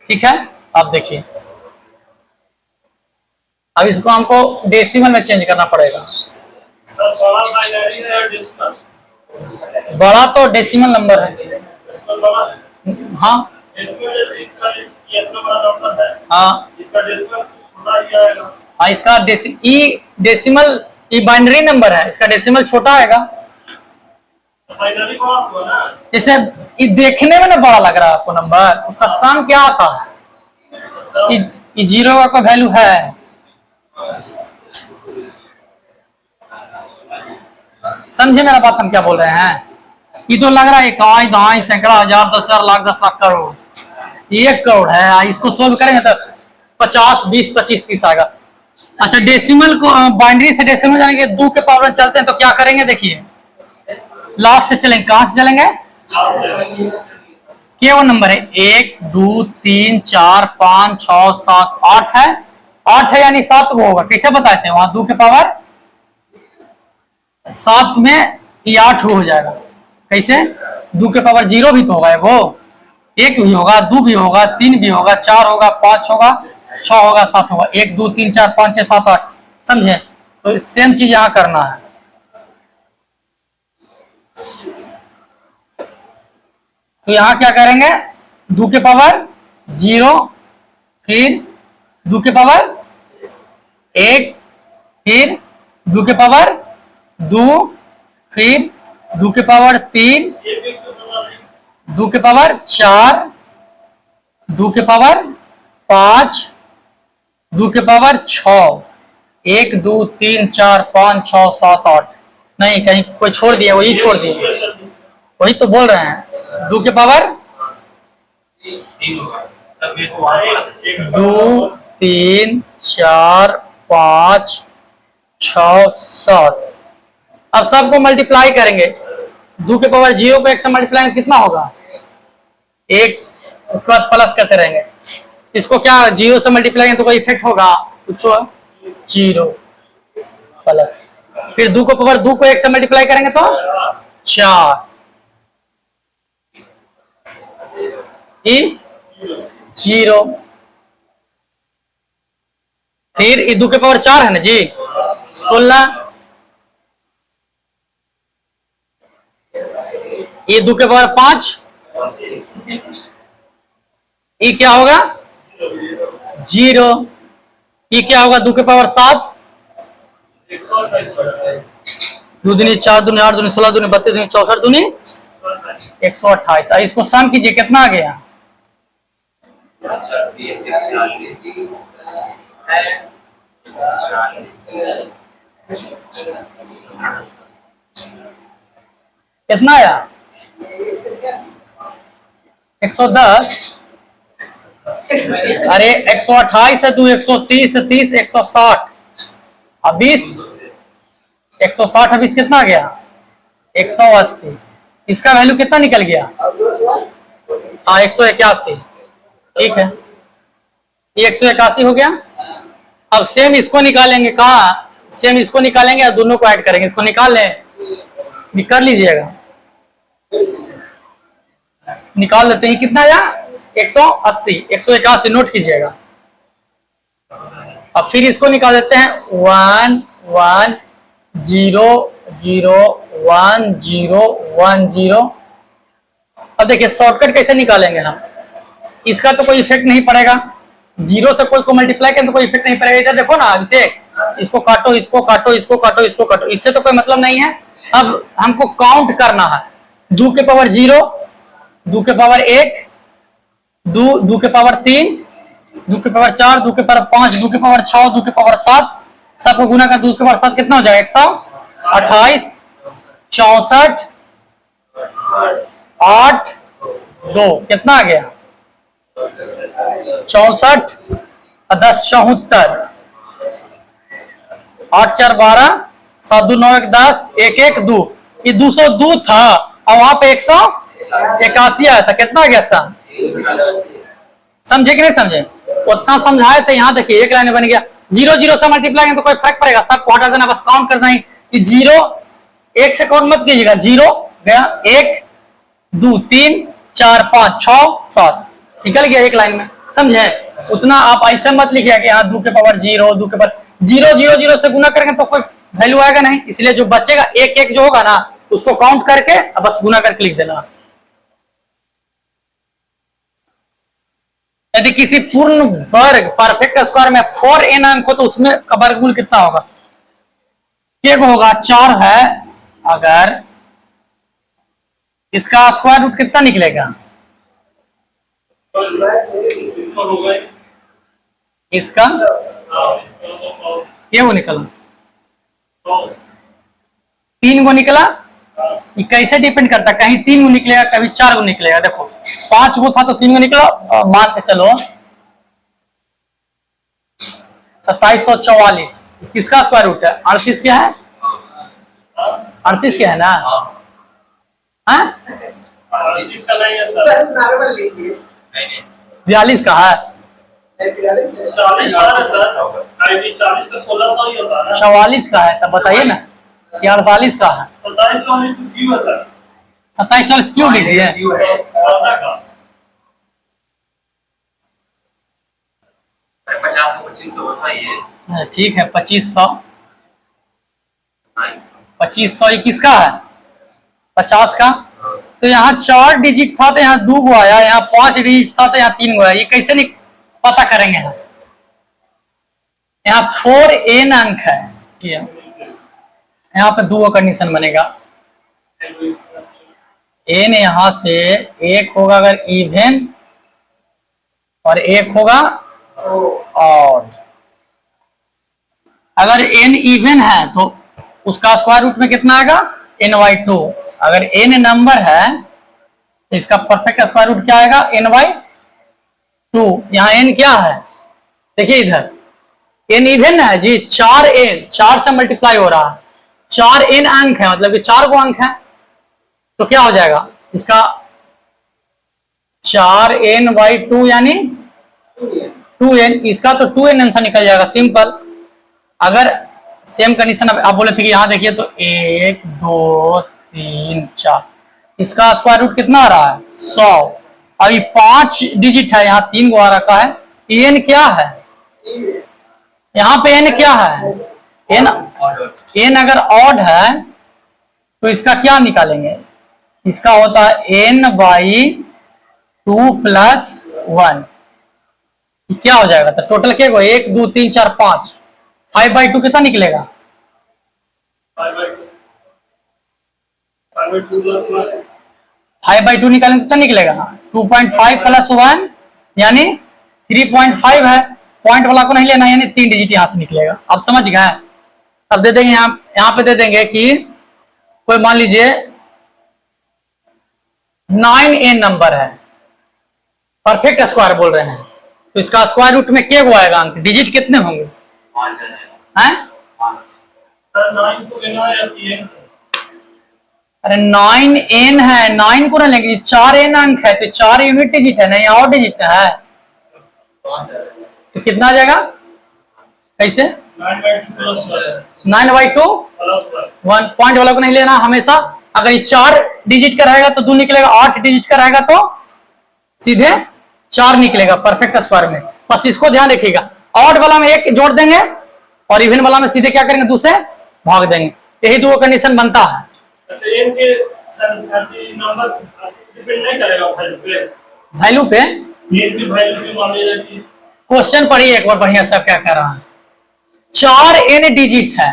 Speaker 1: ठीक है। अब देखिए, अब इसको हमको डेसिमल में चेंज करना पड़ेगा। बड़ा तो डेसिमल नंबर है। हाँ हाँ, इसका डेसिमल, ई बाइनरी नंबर है, इसका डेसिमल छोटा आएगा। जैसे ये देखने में ना बड़ा लग रहा है आपको नंबर, उसका सम क्या आता है? ये 0 का वैल्यू है। समझे मेरा बात, हम क्या बोल रहे हैं? ये तो लग रहा है इकाई दहाई सैकड़ा हजार 10 हजार लाख 10 लाख करोड़, 1 करोड़ है। इसको सोल्व करेंगे तो 50 20 25 30 आएगा। अच्छा, डेसिमल को बाइनरी से डेसिमल जाने के 2 के पावर में चलते हैं तो क्या करेंगे? देखिए, लास्ट से चलेंगे। कहां से चलेंगे? केवल नंबर है 1 2 3 4 5 6 7 8 है। 8 है यानी 7 वो होगा। कैसे बताते हैं? वहां 2 के पावर 7 में ये 8 हो जाएगा। कैसे? 2 के पावर 0 भी तो होगा, वो 1 भी होगा, 2 भी होगा, 3 भी होगा, 4 होगा, 5 होगा, 6 होगा, 7 होगा। 1 2 3 4 5 6 7 8, समझे? तो सेम चीज यहां करना है। तो यहां क्या करेंगे? 2 के पावर 0, फिर 2 के पावर 1, फिर 2 के पावर 2, फिर 2 के पावर 3, 2 के पावर 4, 2 के पावर 5, 2 के पावर 6, 1 2 3 4 5 6 7 8। नहीं, कहीं कोई छोड़ दिया, वही छोड़ दिया, वही तो बोल रहे हैं। 2 के पावर 2 3 4 5 6 7। अब सबको मल्टीप्लाई करेंगे। 2 के पावर 0 को 1 से मल्टीप्लाई कितना होगा? 1, उसके बाद प्लस करते रहेंगे। इसको क्या 0 से मल्टीप्लाई तो कोई इफेक्ट होगा? कुछ 0 प्लस, फिर 2 को पावर 2 को 1 से मल्टीप्लाई करेंगे तो 4, 0, फिर 2 के पावर 4 है ना जी, 16, ये 2 के पावर 5, ये क्या होगा? 0, ये क्या होगा? 2 के पावर 7, 2 दूनी 4 दूनी 8 दूनी 16 दूनी 32 दूनी 64 दूनी 128। इसको सम कीजिए, कितना आ गया? कितना आया? 110। अरे 128 है, 2 130 है, 30 160, अब 20 160 20 कितना आ गया? 180। इसका वैल्यू कितना निकल गया? हाँ, 181। ठीक है, ये 181 हो गया। अब सेम इसको निकालेंगे। कहा? सेम इसको निकालेंगे और दोनों को ऐड करेंगे। इसको निकाल लें, कर लीजिएगा। निकाल लेते हैं, कितना आया 180, 181 नोट कीजिएगा। अब फिर इसको निकाल देते हैं 1 1 0 0 1 0 1 0। अब देखिए शॉर्टकट कैसे निकालेंगे हम, इसका तो कोई इफेक्ट नहीं पड़ेगा, जीरो से कोई को मल्टीप्लाई करें तो कोई इफेक्ट नहीं पड़ेगा। इधर देखो ना, इसे इसको काटो, इसको काटो, इसको काटो, इसको काटो, इससे तो कोई मतलब नहीं है। अब हमको काउंट करना है, 2 के पावर 0, 2 के पावर 1, 2 के पावर 3, 2 के पावर 4, 2 के पावर 5, 2 के पावर 6, 2 के पावर 7, सबको गुना कर 2 के पावर 7 कितना हो जाएगा 128, 64, 8 2 कितना आ गया 64, 10 74, 8 4 12, 7 2 9 1 10, 1 1 2, ये 202 था और वहां पे 181 आया था, कितना आ गया सन? समझे कि नहीं समझे? उतना समझाए थे। यहाँ देखिए एक लाइन में बन गया। 0 0 से मल्टीप्लाई तो कोई फर्क पड़ेगा, सब को हटा देना, बस काउंट करना ही कि 0 1 से काउंट मत कीजिएगा, 0 गया, 1 2 3 4 5 6 7 निकल गया एक लाइन में, समझे? उतना आप ऐसे मत लिखिए कि हाँ 2 के पावर 0, 2 के पावर 0 0 0 से गुना करेंगे तो कोई वैल्यू आएगा नहीं, इसलिए जो बचेगा 1 1 जो होगा ना उसको काउंट करके अब बस गुना करके लिख देना। यदि किसी पूर्ण वर्ग परफेक्ट स्क्वायर में 4n अंक हो तो उसमें का वर्गमूल कितना होगा? क्या होगा 4 है, अगर इसका स्क्वायर रूट कितना निकलेगा? इसका ये वो निकला 3 गो निकला। ये कैसे डिपेंड करता है, कहीं 3 गो निकलेगा कभी 4 गो निकलेगा। देखो 5 गो था तो 3 गो निकला, मान के चलो 2744 किसका स्क्वायर रूट है? 38 क्या है? 38 क्या है ना? हाँ 42 का है, 44 का है, तब बताइए ना कि 48 का है। 27 40 क्यों लिख दिए? ठीक है 2500, 2500 ये किसका है? 50 का। तो यहाँ 4 डिजिट था तो यहाँ 2 गो आया, यहाँ 5 डिजिट था तो यहाँ 3 गो आया, ये कैसे नहीं पता करेंगे हम? यहाँ 4n अंक है, यहाँ पे 2 कंडीशन बनेगा। n यहां से 1 होगा अगर इवन और 1 होगा ऑड। अगर n इवन है तो उसका स्क्वायर रूट में कितना आएगा? n/2। अगर n नंबर है तो इसका परफेक्ट स्क्वायर रूट क्या आएगा? n/2। यहाँ n क्या है? देखिए इधर n इवन है जी, 4n 4 से मल्टीप्लाई हो रहा है, 4n अंक है मतलब कि 4 गो अंक है, तो क्या हो जाएगा इसका 4n/2 यानी 2n, इसका तो 2n आंसर निकल जाएगा सिंपल। अगर सेम कंडीशन आप बोले थे कि यहाँ देखिए तो 1 2 3 4, इसका स्क्वायर रूट कितना आ रहा है? 100। अभी 5 डिजिट है, यहाँ 3 गो आ रखा है, n क्या है? यहाँ पे n क्या है? n अगर ऑड है तो इसका क्या निकालेंगे? इसका होता है n/2 + 1, क्या हो जाएगा? तो टोटल क्या होगा? 1 2 3 4 5, 5/2 कितना निकलेगा? 5/2 निकालेंगे कितना निकलेगा? 2.5 + 1 यानी 3.5 है, पॉइंट वाला को नहीं लेना, यानी 3 डिजिट यहां से निकलेगा। आप समझ गए? अब दे देंगे यहाँ पे दे देंगे कि कोई मान लीजिए 9n नंबर है, परफेक्ट स्क्वायर बोल रहे हैं, तो इसका स्क्वायर रूट में क्या आएगा अंक? डिजिट कितने होंगे? हैं? अरे 9n है, 9 को ना लेंगे, 4n अंक है तो 4 यूनिट डिजिट है, नहीं और डिजिट है, तो कितना आ जाएगा? कैसे? 9/2 1 पॉइंट वाला को नहीं लेना हमेशा। अगर ये 4 डिजिट का रहेगा तो 2 निकलेगा, 8 डिजिट का रहेगा तो सीधे 4 निकलेगा परफेक्ट स्क्वायर में। बस इसको ध्यान रखिएगा, ऑड वाला में 1 जोड़ देंगे और इवन वाला में सीधे क्या करेंगे, 2 से भाग देंगे। यही दो कंडीशन बनता है।
Speaker 2: अच्छा, इनके नंबर डिपेंड नहीं करेगा
Speaker 1: वैल्यू पे।
Speaker 2: वैल्यू
Speaker 1: क्वेश्चन पढ़िए एक बार बढ़िया से, क्या कह रहा है। 4 n डिजिट है,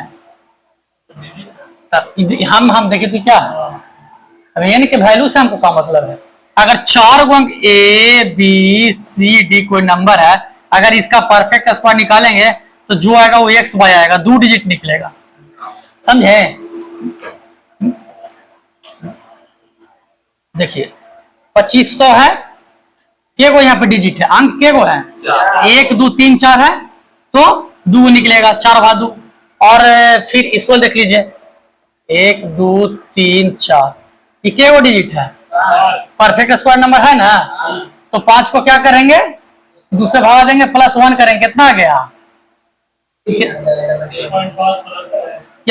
Speaker 1: तब हम देखिए तो क्या है, अब n के वैल्यू से हमको क्या मतलब है। अगर 4 गो अंक A B C D कोई नंबर है, अगर इसका परफेक्ट स्क्वायर निकालेंगे तो जो आएगा वो x y आएगा, 2 डिजिट निकलेगा, समझे। देखिए 2500 है, के गो यहाँ पे डिजिट है, अंक के गो है, 1 2 3 4 है, तो 2 निकलेगा, 4 भाग 2। और फिर इसको देख लीजिए, 1 2 3 4, ये के गो डिजिट है, परफेक्ट स्क्वायर नंबर है ना, तो 5 को क्या करेंगे, 2 से भागा देंगे, +1 करेंगे, कितना आ गया, क्या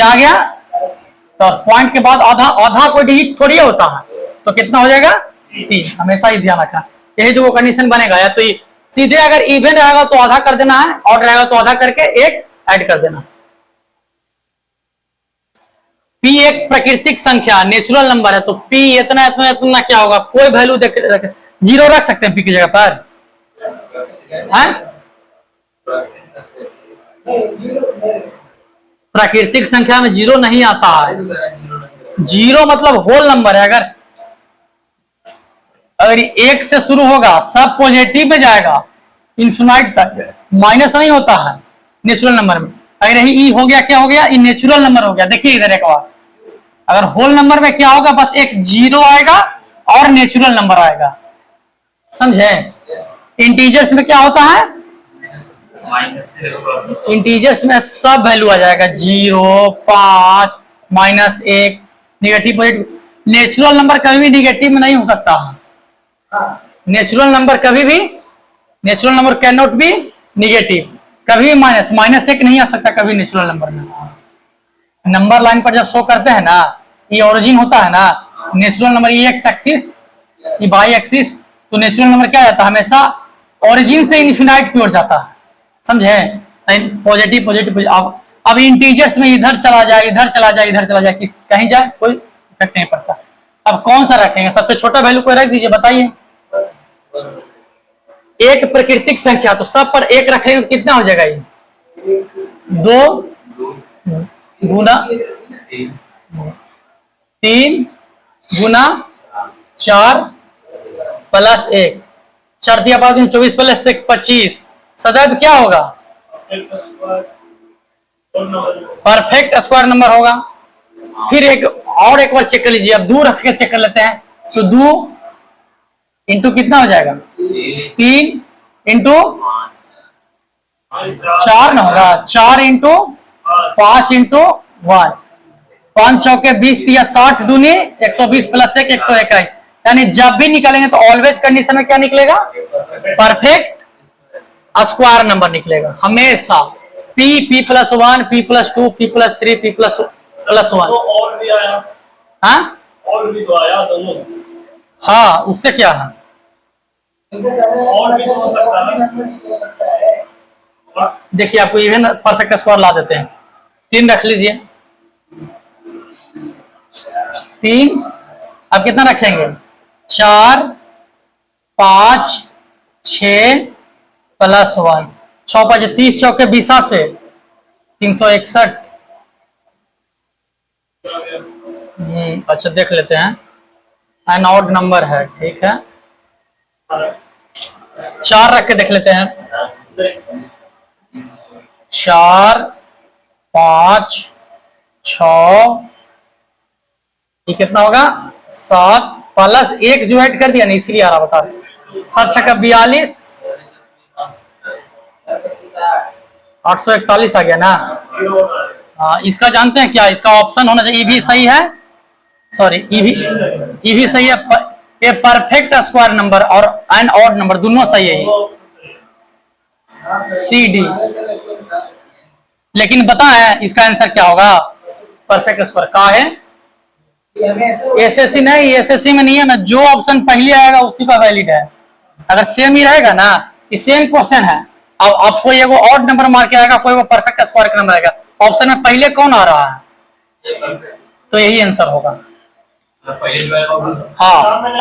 Speaker 1: आ गया। तो पॉइंट के बाद आधा आधा कोई डिजिट थोड़ी होता है, तो कितना हो जाएगा, 3। हमेशा ही ध्यान रखना, यही जो कंडीशन बनेगा। या तो सीधे अगर इवन रहेगा तो आधा कर देना है, ऑड रहेगा तो आधा करके 1 ऐड कर देना। P एक प्राकृतिक संख्या नेचुरल नंबर है, तो P इतना इतना इतना क्या होगा, कोई वैल्यू देख 0 रख सकते हैं P की जगह पर, प्राकृतिक संख्या में 0 नहीं आता है। 0 मतलब होल नंबर है। अगर 1 से शुरू होगा, सब पॉजिटिव में जाएगा इन्फिनाइट तक, माइनस नहीं होता है नेचुरल नंबर में। अगर यही ई हो गया, क्या हो गया, ये नेचुरल नंबर हो गया। देखिए इधर एक बार, अगर होल नंबर में क्या होगा, बस एक 0 आएगा और नेचुरल नंबर आएगा, समझे। इंटीजर्स में क्या होता है, इंटीजर्स में सब वैल्यू आ जाएगा, 0 5 -1 निगेटिव पॉजिटिव। नेचुरल नंबर कभी भी निगेटिव में नहीं हो सकता है। नेचुरल नंबर कभी भी, natural number can not be negative, कभी भी -1 नहीं आ सकता कभी नेचुरल नंबर में। नंबर लाइन पर जब शो करते हैं ना, ये ओरिजिन होता है ना, नेचुरल नंबर ये एक्स एक्सिस, ये वाई एक्सिस, तो नेचुरल नंबर क्या जाता है, हमेशा ओरिजिन से इन्फिनाइट की ओर जाता है, समझे। Positive positive. अब इंटीजर्स में इधर चला जाए, इधर चला जाए, इधर चला जाए, कहीं जाए कोई इफेक्ट नहीं पड़ता। अब कौन सा रखेंगे, सबसे छोटा वैल्यू को रख दीजिए, बताइए। एक प्राकृतिक संख्या, तो सब पर 1 रखेंगे तो कितना हो जाएगा, ये 2 गुना 3 गुना 4 +1, 4 दिया 24 +1 25। सदैव क्या होगा, परफेक्ट स्क्वायर नंबर होगा। फिर एक बार चेक कर लीजिए, अब 2 रख के चेक कर लेते हैं, तो 2 इंटू कितना हो जाएगा, 3 इंटू 4 ना होगा, 4 इंटू 5 इंटू 1, 5 चौके 20 दिया 60 दूनी 120 +1 121। यानी जब भी निकालेंगे तो ऑलवेज कंडीशन में क्या निकलेगा, परफेक्ट स्क्वायर नंबर निकलेगा हमेशा। P P+1 P+2 P+3 P+1।
Speaker 2: और भी आया,
Speaker 1: हाँ
Speaker 2: और भी तो आया दोनों।
Speaker 1: हाँ, उससे क्या है,
Speaker 2: और भी तो हो सकता है।
Speaker 1: देखिए आपको इवन परफेक्ट स्क्वायर ला देते हैं। 3 रख लीजिए, 3 अब कितना रखेंगे, 4 5 6 +1, 6 5 30 चौके 20 से 361। अच्छा देख लेते हैं, एन ऑड नंबर है, ठीक है, 4 रख के देख लेते हैं। 4 5 6, ये कितना होगा, 7 +1 जो ऐड कर दिया ना, इसलिए आ रहा, बता 7 छक्का 42, 841 आ गया ना। हाँ, इसका जानते हैं क्या, इसका ऑप्शन होना चाहिए, भी सही है, सॉरी ई भी सही है। ये परफेक्ट स्क्वायर नंबर और एन ऑड नंबर दोनों सही है, सी डी। लेकिन पता है इसका आंसर क्या होगा, परफेक्ट स्क्वायर का है, एसएससी नहीं, एसएससी में नहीं है ना, जो ऑप्शन पहले आएगा उसी का वैलिड है। अगर सेम ही रहेगा ना, ये सेम क्वेश्चन है। अब आपको ये वो ऑड नंबर मार के आएगा, कोई वो परफेक्ट स्क्वायर का नंबर आएगा। ऑप्शन में पहले कौन आ रहा है, तो यही आंसर होगा। हाँ,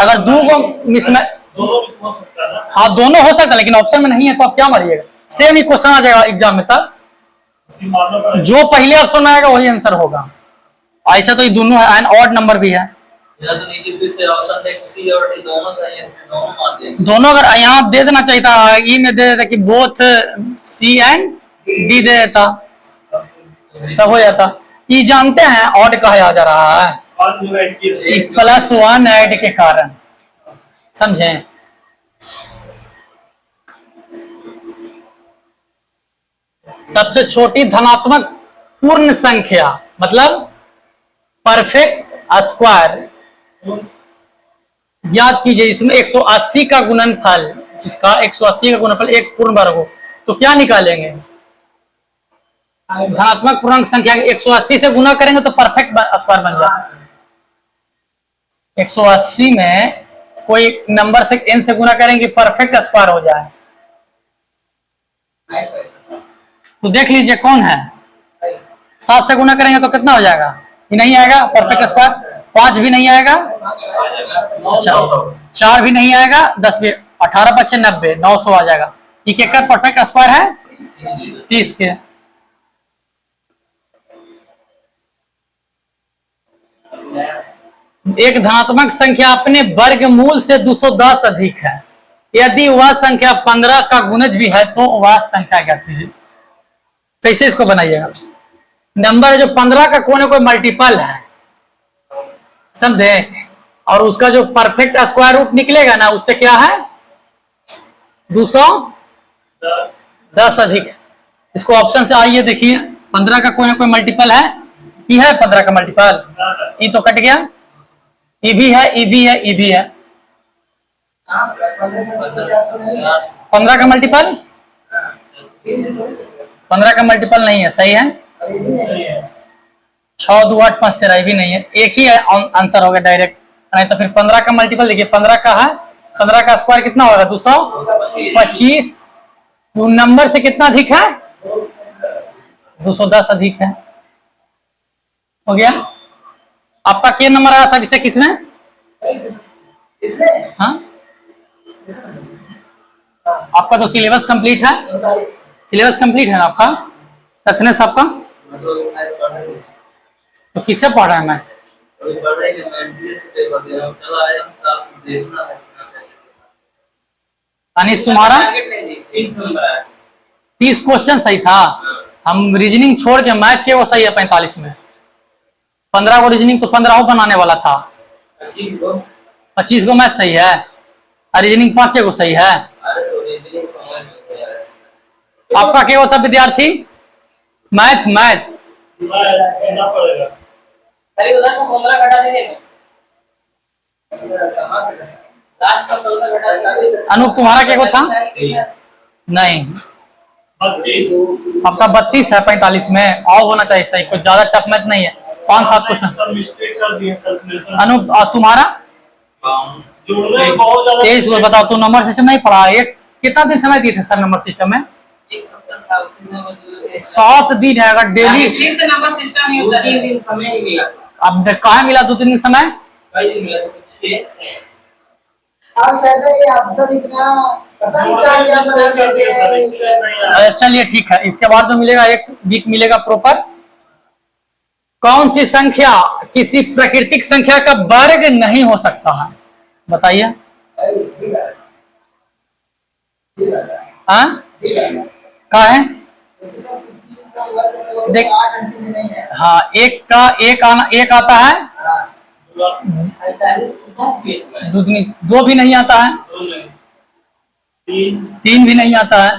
Speaker 1: अगर दो को मिसमैच,
Speaker 2: दोनों भी हो सकता है ना।
Speaker 1: हाँ दोनों हो सकता है, लेकिन ऑप्शन में नहीं है तो आप क्या मारिएगा, सेम ही क्वेश्चन आ जाएगा एग्जाम में, तब
Speaker 2: इसी मानना पड़ेगा।
Speaker 1: जो पहले ऑप्शन में आएगा वही आंसर होगा। ऐसा तो ये दोनों है, एंड ऑड नंबर भी है।
Speaker 3: या तो नीचे फिर से ऑप्शन देख, सी और डी दोनों सही है, दोनों मार देंगे।
Speaker 1: दोनों अगर यहाँ दे देना चाहिए था, ई में दे देता कि बोथ सी एंड डी दे देता, तब हो जाता। ये जानते हैं ऑड कहा जा रहा है,
Speaker 2: और डिवाइड किए
Speaker 1: +1 ऐड के कारण, समझे। सबसे छोटी धनात्मक पूर्ण संख्या मतलब परफेक्ट स्क्वायर याद कीजिए, इसमें 180 का गुणनफल, जिसका 180 का गुणनफल एक पूर्ण वर्ग हो, तो क्या निकालेंगे, धनात्मक पूर्णांक संख्या 180 से गुना करेंगे तो परफेक्ट स्क्वायर बन जाए। 180 में कोई नंबर से n से गुना करेंगे परफेक्ट स्क्वायर हो जाए। तो देख लीजिए कौन है, 7 से गुना करेंगे तो कितना हो जाएगा, ये नहीं आएगा परफेक्ट स्क्वायर। 5 भी नहीं आएगा, अच्छा 4 भी नहीं आएगा, 10 भी, 18 × 5 = 90, 900 आ जाएगा। ये क्या परफेक्ट स्क्वायर है, 30 के। एक धनात्मक संख्या अपने वर्गमूल से 210 अधिक है, यदि वह संख्या 15 का गुणज भी है तो वह संख्या ज्ञात कीजिए। कैसे इसको बनाइएगा, नंबर जो 15 का कोई ना कोई मल्टीपल है, समझे, और उसका जो परफेक्ट स्क्वायर रूट निकलेगा ना, उससे क्या है 210 अधिक। इसको ऑप्शन से आइए देखिए, 15 का कोई ना कोई मल्टीपल है, ये है 15 का मल्टीपल, ये तो कट गया, ये भी है, ये भी है, ये भी है। 15 का मल्टीपल, 15 का मल्टीपल नहीं है, सही है। 6 2 8 5 13 भी नहीं है, एक ही है आंसर हो गया डायरेक्ट। नहीं तो फिर 15 का मल्टीपल देखिए, 15 का है, 15 का स्क्वायर कितना होगा 225, नंबर से कितना अधिक है 210 अधिक है, हो गया। आपका क्या नंबर आया था विषय किसमें, हाँ आपका तो सिलेबस कंप्लीट है, सिलेबस कंप्लीट है ना आपका, कितने से आपका, तो किससे पढ़ रहा है मैथ, अनिश तुम्हारा 30 क्वेश्चन सही था। हम रीजनिंग छोड़ के मैथ के वो सही है 45 में, 15 को रीजनिंग तो 15 बनाने वाला था, 25 को मैथ सही है, और रीजनिंग 5 को सही है। आपका क्या होता विद्यार्थी, मैथ मैथ
Speaker 2: करना पड़ेगा।
Speaker 3: अरे उधर को 15 घटा दीजिए, लास्ट का 15 घटा दीजिए।
Speaker 1: अनूप तुम्हारा क्या था, नहीं
Speaker 2: 32
Speaker 1: आपका 32 है 45 में, और होना चाहिए सही, कुछ ज्यादा टफ मैथ नहीं है, 5-7 क्वेश्चन।
Speaker 2: सब मिस्टेक कर दिए कैलकुलेशन,
Speaker 1: अनूप और तुम्हारा
Speaker 2: जोड़ने में बहुत ज्यादा
Speaker 1: 23 बताओ, तू नंबर सिस्टम नहीं पढ़ा, एक कितना दिन समय दिए थे सर नंबर सिस्टम में,
Speaker 3: एक सप्ताह था उसमें मजदूर
Speaker 1: 7 दिन है, अगर डेली,
Speaker 3: ठीक से नंबर सिस्टम ही 3 दिन समय ही मिला,
Speaker 1: अब कहाँ मिला 2-3 दिन समय,
Speaker 3: कई दिन मिला तो कुछ
Speaker 4: और सर ये ऑप्शन इतना पता नहीं क्या बना देते हैं।
Speaker 1: चलिए ठीक है, इसके बाद जो मिलेगा 1 वीक मिलेगा प्रॉपर। कौन सी संख्या किसी प्राकृतिक संख्या का वर्ग नहीं हो सकता है, बताइए।
Speaker 4: ठीक है ठीक है
Speaker 1: हाँ क्या है, देख,
Speaker 4: 8 घंटे में नहीं है।
Speaker 1: हाँ एक आता है, 2 भी नहीं आता है, 3 भी नहीं आता है,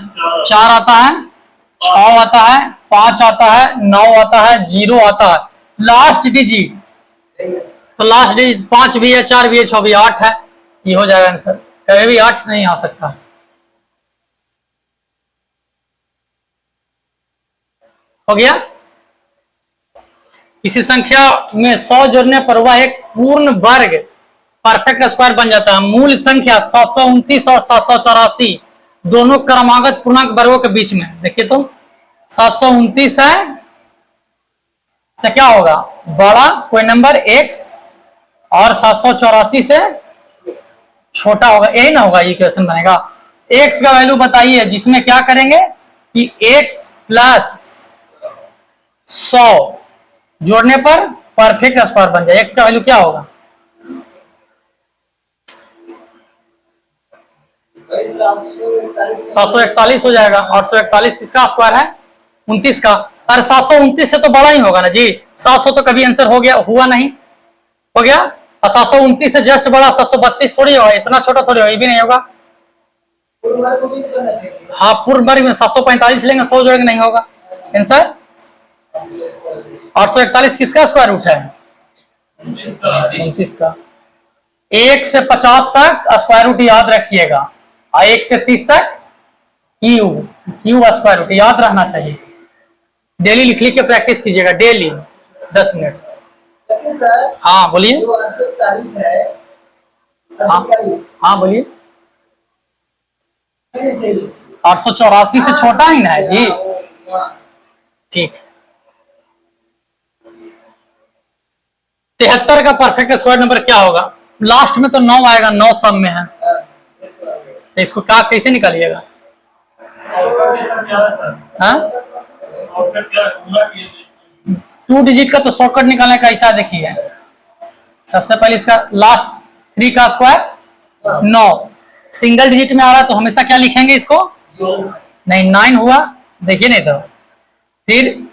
Speaker 1: 4 आता है, 6 आता है, 5 आता है, 9 आता है, 0 आता है, लास्ट डिजिट, तो लास्ट डिजिट 5 भी है, 4 भी है, 6 भी है, 8 है, ये हो जाएगा आंसर। कभी भी 8 नहीं आ सकता, हो गया। किसी संख्या में 100 जोड़ने पर वह एक पूर्ण वर्ग परफेक्ट स्क्वायर बन जाता है। मूल संख्या 729 और 784 दोनों क्रमागत पूर्णांक वर्गों के बीच में। देखिए तो 729 है से क्या होगा बड़ा कोई नंबर x और 784 से छोटा होगा, यही ना होगा, ये क्वेश्चन बनेगा। x का वैल्यू बताइए जिसमें क्या करेंगे कि x प्लस 100 जोड़ने पर परफेक्ट स्क्वायर बन जाए। x का वैल्यू क्या होगा?
Speaker 4: भाई 741
Speaker 1: 741 हो जाएगा। 841 किसका स्क्वायर है? 29 का। अरे 729 से तो बड़ा ही होगा ना जी। 700 तो कभी आंसर हो गया हुआ नहीं, हो गया। और 729 से जस्ट बड़ा 732 थोड़ी होगा, इतना छोटा थोड़ी होगा, ये भी नहीं होगा।
Speaker 4: पूर्ण वर्ग को भी तो करना चाहिए।
Speaker 1: हाँ पूर्ण वर्ग में 745 लेंगे, 100 जोड़ेंगे, नहीं होगा आंसर। 841 किसका स्क्वायर रूट है? 29 का। 1 से 50 तक स्क्वायर रूट याद रखिएगा और 1 से 30 तक क्यूब स्क्वायर रूट याद रहना चाहिए। डेली लिख के प्रैक्टिस कीजिएगा, डेली 10 मिनट।
Speaker 4: लेकिन सर
Speaker 1: हाँ बोलिए।
Speaker 4: जो 841 है,
Speaker 1: हाँ
Speaker 4: 841
Speaker 1: हाँ बोलिए।
Speaker 4: नहीं सही
Speaker 1: 884 से छोटा ही ना है जी। ठीक। 73 का परफेक्ट स्क्वायर नंबर क्या होगा? लास्ट में तो 9 आएगा, 9 सब में है, तो इसको क्या कैसे निकालिएगा?
Speaker 2: शॉर्टकट सर क्या है सर?
Speaker 1: हाँ
Speaker 2: शॉर्टकट क्या है? घूमना कीजिए।
Speaker 1: 2 डिजिट का तो शॉर्टकट निकालने का ऐसा देखिए। सबसे पहले इसका लास्ट 3 का स्क्वायर 9 सिंगल डिजिट में आ रहा है तो हमेशा क्या लिखेंगे इसको? नहीं 9 हुआ, देखिए नहीं तो फिर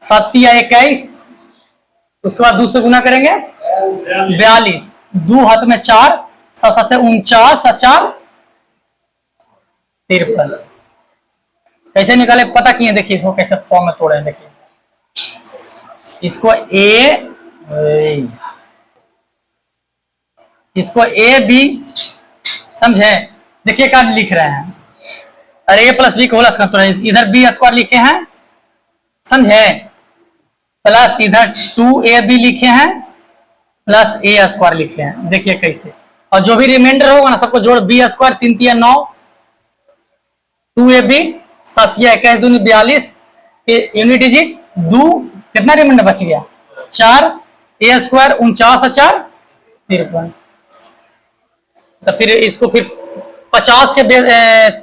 Speaker 1: 7 या 21, उसके बाद 2 से गुना करेंगे 42, 2 हाथ में 4, 7 7 49, 4 53। कैसे निकाले पता किए? देखिए इसको कैसे फॉर्म में तोड़े, देखिए इसको ए बी समझे। देखिए क्या लिख रहे हैं, अरे ए प्लस बी को होल स्क्वायर, तो इधर बी स्क्वायर लिखे हैं समझे, प्लस इधर 2ab लिखे हैं प्लस ए स्क्वायर लिखे हैं। देखिए कैसे, और जो भी रिमाइंडर होगा ना सबको जोड़, बी स्क्वायर 3 3 9, 2ab 7 या 21 दूनी 42 यूनिट डिजिट 2, कितना रिमाइंडर बच गया 4, ए स्क्वायर 49 4 53। तो फिर इसको फिर 50 के बेस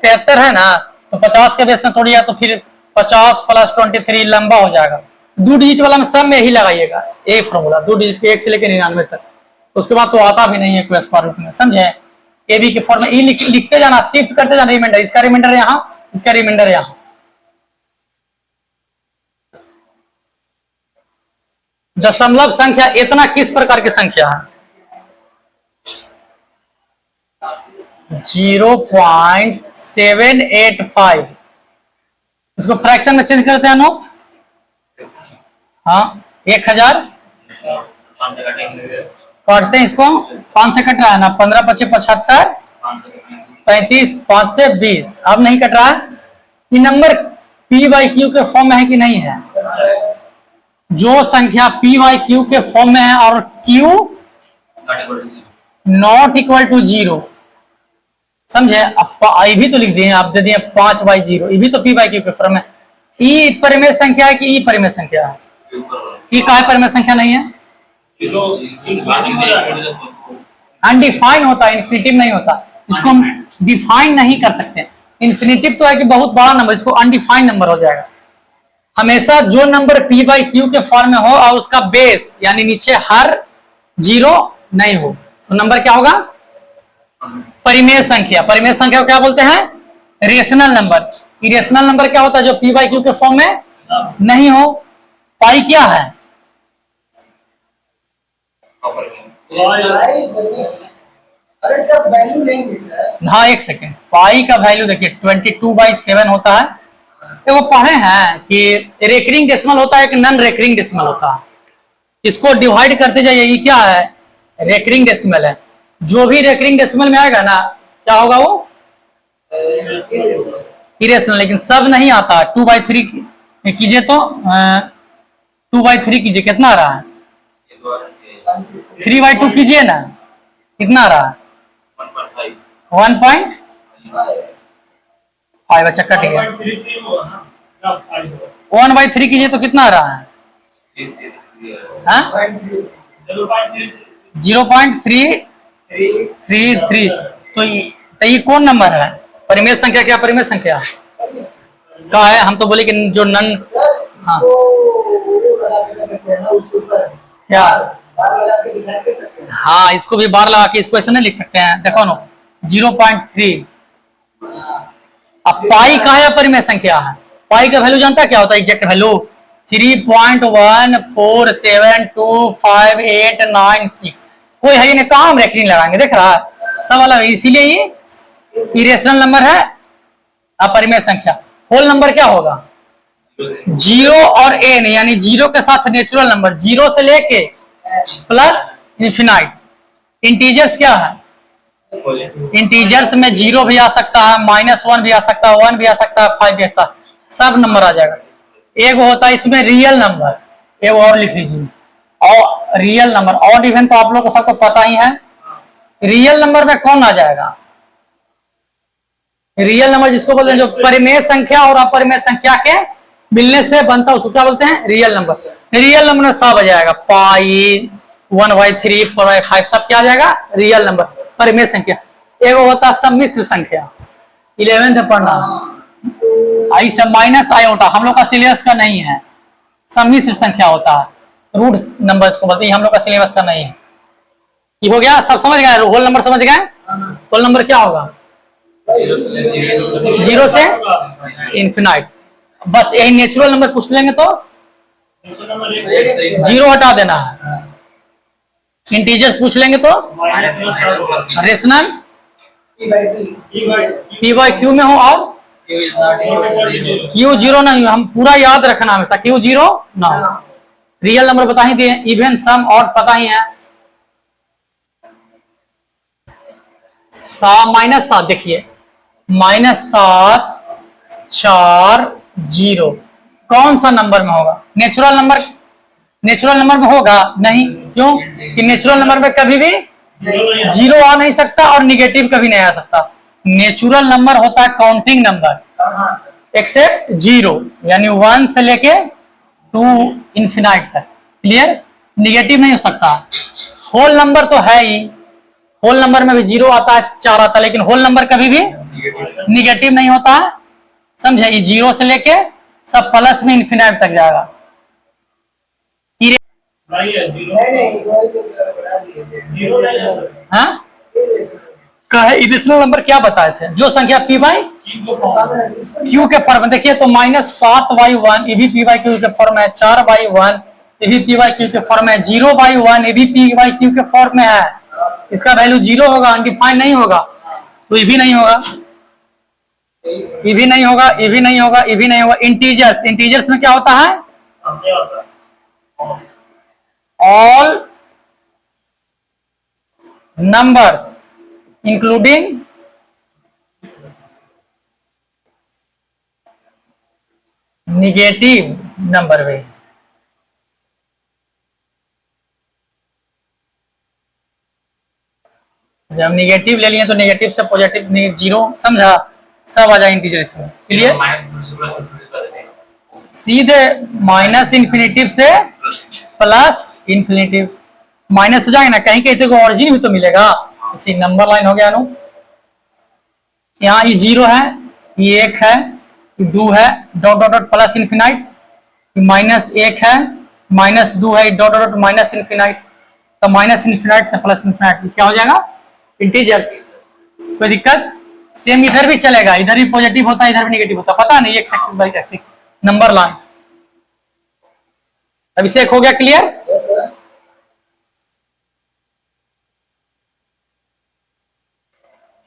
Speaker 1: 73 है ना, तो 50 के बेस में तोड़िए तो फिर 50 प्लस 23 लंबा हो जाएगा। 2 डिजिट वाला में सब में यही लगाइएगा, एक फॉर्मूला 2 डिजिट के 1 से लेकर 99 तक। उसके बाद तो आता भी नहीं है कोई स्क्वायर रूट में, समझे। ए बी के फॉर्म में लिखते जाना, शिफ्ट करते जाना, रिमाइंडर इसका रिमाइंडर यहाँ, इसका रिमाइंडर यहाँ। दशमलव संख्या इतना किस प्रकार की संख्या है? 0.785। इसको फ्रैक्शन में चेंज करते हैं नो। हाँ 1000 काटते हैं इसको, 5 से कट रहा है ना, 15 25 75 35 5 से 20। अब नहीं कट रहा है। ये नंबर p बाई क्यू के फॉर्म में है कि नहीं है? जो संख्या p बाई क्यू के फॉर्म में है और q नॉट इक्वल टू 0, समझे। ये भी तो लिख दिए आप, दे दिए 5/0, ये भी तो p बाई क्यू के फॉर्म में। ई परिमेय संख्या है कि ई परिमेय संख्या है? ई का परिमेय संख्या नहीं है, अनडिफाइन होता है, इन्फिनिटिव नहीं होता। इसको हम डिफाइन नहीं कर सकते। इन्फिनिटिव तो है कि बहुत बड़ा नंबर, इसको अनडिफाइंड नंबर हो जाएगा। हमेशा जो नंबर p बाई क्यू के फॉर्म में हो और उसका बेस यानी नीचे हर 0 नहीं हो तो नंबर क्या होगा? परिमेय संख्या। परिमेय संख्या को क्या बोलते हैं? Rational number. इरेशनल नंबर क्या होता है? जो p बाई क्यू के फॉर्म में नहीं हो। पाई क्या है?
Speaker 4: अरे इसका वैल्यू लेंगे सर।
Speaker 1: हाँ 1 सेकेंड। पाई का वैल्यू देखिए 22/7 होता है। वो पढ़े हैं कि रेकरिंग डेसिमल होता है कि नॉन रेकरिंग डेसिमल होता है। इसको डिवाइड करते जाइए, ये क्या है? रेकरिंग डेसिमल है। जो भी रेकरिंग डेसिमल में आएगा ना क्या होगा? वो इरेशनल। लेकिन सब नहीं आता। 2/3 कीजिए तो 2/3 कीजिए, कितना आ रहा है? 3/2 कीजिए ना, कितना आ रहा है? 1.5 अच्छा कट गया।
Speaker 2: 1.33 होगा ना, क्या 5 होगा?
Speaker 1: 1/3 कीजिए तो कितना आ रहा है? हाँ? 0.333। तो ये कौन नंबर है? परिमेय संख्या क्या परिमेय संख्या का है? हम तो बोले कि जो नन हाँ
Speaker 4: इसको वो लगा के कर सकते हैं ना उसके ऊपर,
Speaker 1: क्या?
Speaker 4: बार लगा के डिफाइन कर सकते हैं।
Speaker 1: हाँ, इसको भी बार लगा के इसको ऐसे नहीं लिख सकते हैं, देखो ना 0.3। अब पाई का है परिमेय संख्या है। पाई का वैल्यू जानता है क्या होता है? Exact value 3.14725896। कोई है नहीं, कहाँ हम रेकरिंग लगाएंगे? देख रहा है सब अलग, इसीलिए ये इरेशनल नंबर है। अपरिमेय संख्या होल नंबर क्या होगा? 0 और n, यानी 0 के साथ नेचुरल नंबर 0 से लेके प्लस इन्फिनाइट। इंटीजर्स क्या है? इंटीजर्स में 0 भी आ सकता है, -1 भी आ सकता है, 1 भी आ सकता है, 5 भी आ सकता है, सब नंबर आ जाएगा। एक होता है इसमें रियल नंबर, एक और लिख लीजिए, और रियल नंबर और इवन तो आप लोगों को सबको पता ही है। रियल नंबर में कौन आ जाएगा? रियल नंबर जिसको बोलते हैं जो परिमेय संख्या और अपरिमेय संख्या के मिलने से बनता है उसको क्या बोलते हैं? Real number. रियल नंबर में सब आ जाएगा, पाई 1/3 4/5 सब क्या आ जाएगा? रियल नंबर परिमेय संख्या। एक होता है सम्मिश्र संख्या, 11th में पढ़ना आई सब माइनस आयोटा, हम लोग का सिलेबस का नहीं है। सम्मिश्र संख्या होता है, रूट नंबर को बोलते हैं, हम लोग का सिलेबस का नहीं है। ये हो गया, सब समझ गए? होल नंबर समझ गए? होल नंबर क्या होगा? 0 से इन्फिनाइट। बस यही नेचुरल नंबर पूछ लेंगे तो
Speaker 2: दूसरा नंबर 1
Speaker 1: 0 हटा देना है। इंटीजर्स पूछ लेंगे तो रेशनल पी बाई क्यू में हो, और क्यू 0 नहीं, हम पूरा याद रखना हमेशा, क्यू 0 ना हो। रियल नंबर बता ही दिए, इवन सम और पता ही है। -7 देखिए, -7 4 0 कौन सा नंबर में होगा? नेचुरल नंबर, नेचुरल नंबर में होगा नहीं, क्यों कि नेचुरल नंबर में कभी भी 0 आ नहीं सकता और निगेटिव कभी नहीं आ सकता। नेचुरल नंबर होता है काउंटिंग नंबर एक्सेप्ट 0, यानी 1 से लेके 2 इंफिनाइट तक। क्लियर? निगेटिव नहीं हो सकता। होल नंबर तो है ही, होल नंबर में भी 0 आता है, 4 आता है, लेकिन होल नंबर कभी भी निगेटिव नहीं होता है। समझे? ये 0 से लेके सब प्लस में इंफिनाइट तक जाएगा।
Speaker 2: भाई है 0
Speaker 4: नहीं वही तो बता दिए थे।
Speaker 2: 0 नहीं है।
Speaker 1: हाँ,
Speaker 4: ये
Speaker 1: कहे इरेशनल नंबर क्या बताए थे? जो संख्या पी बाई क्यू के फॉर्म में, देखिए तो -7/1 ये भी पी बाई क्यू के फॉर्म है, 4/1 ये भी पी बाई क्यू के फॉर्म है, 0/1 ये भी पी बाई क्यू के फॉर्म में है। इसका वैल्यू 0 होगा, अनडिफाइंड नहीं होगा, तो ये भी नहीं होगा, ये भी नहीं होगा, ये भी नहीं होगा, ये भी नहीं होगा। इंटीजर्स, इंटीजर्स में क्या होता है?
Speaker 2: सामने आता है।
Speaker 1: All numbers including negative number वे। जब निगेटिव ले लिए तो निगेटिव से पॉजिटिव 0, समझा? सब आ जाए इंटीजर्स में। क्लियर? सीधे माइनस इन्फिनिटिव से प्लस इन्फिनिटिव, माइनस से जाएगा ना, कहीं कहीं तो ऑरिजिन भी तो मिलेगा। इसी नंबर लाइन हो गया नो, यहाँ ये 0 है, ये 1 है, ये 2 है, dot dot dot plus infinite, -1 है, -2 है, डॉट डॉट माइनस इन्फिनाइट, तो माइनस इन्फिनाइट से प्लस इन्फिनाइट क्या हो जाएगा? इंटीजर्स। कोई दिक्कत? सेम इधर भी चलेगा, इधर भी पॉजिटिव होता है, इधर भी नेगेटिव होता है, पता नहीं, x axis by x number line. अब इसे एक हो गया क्लियर?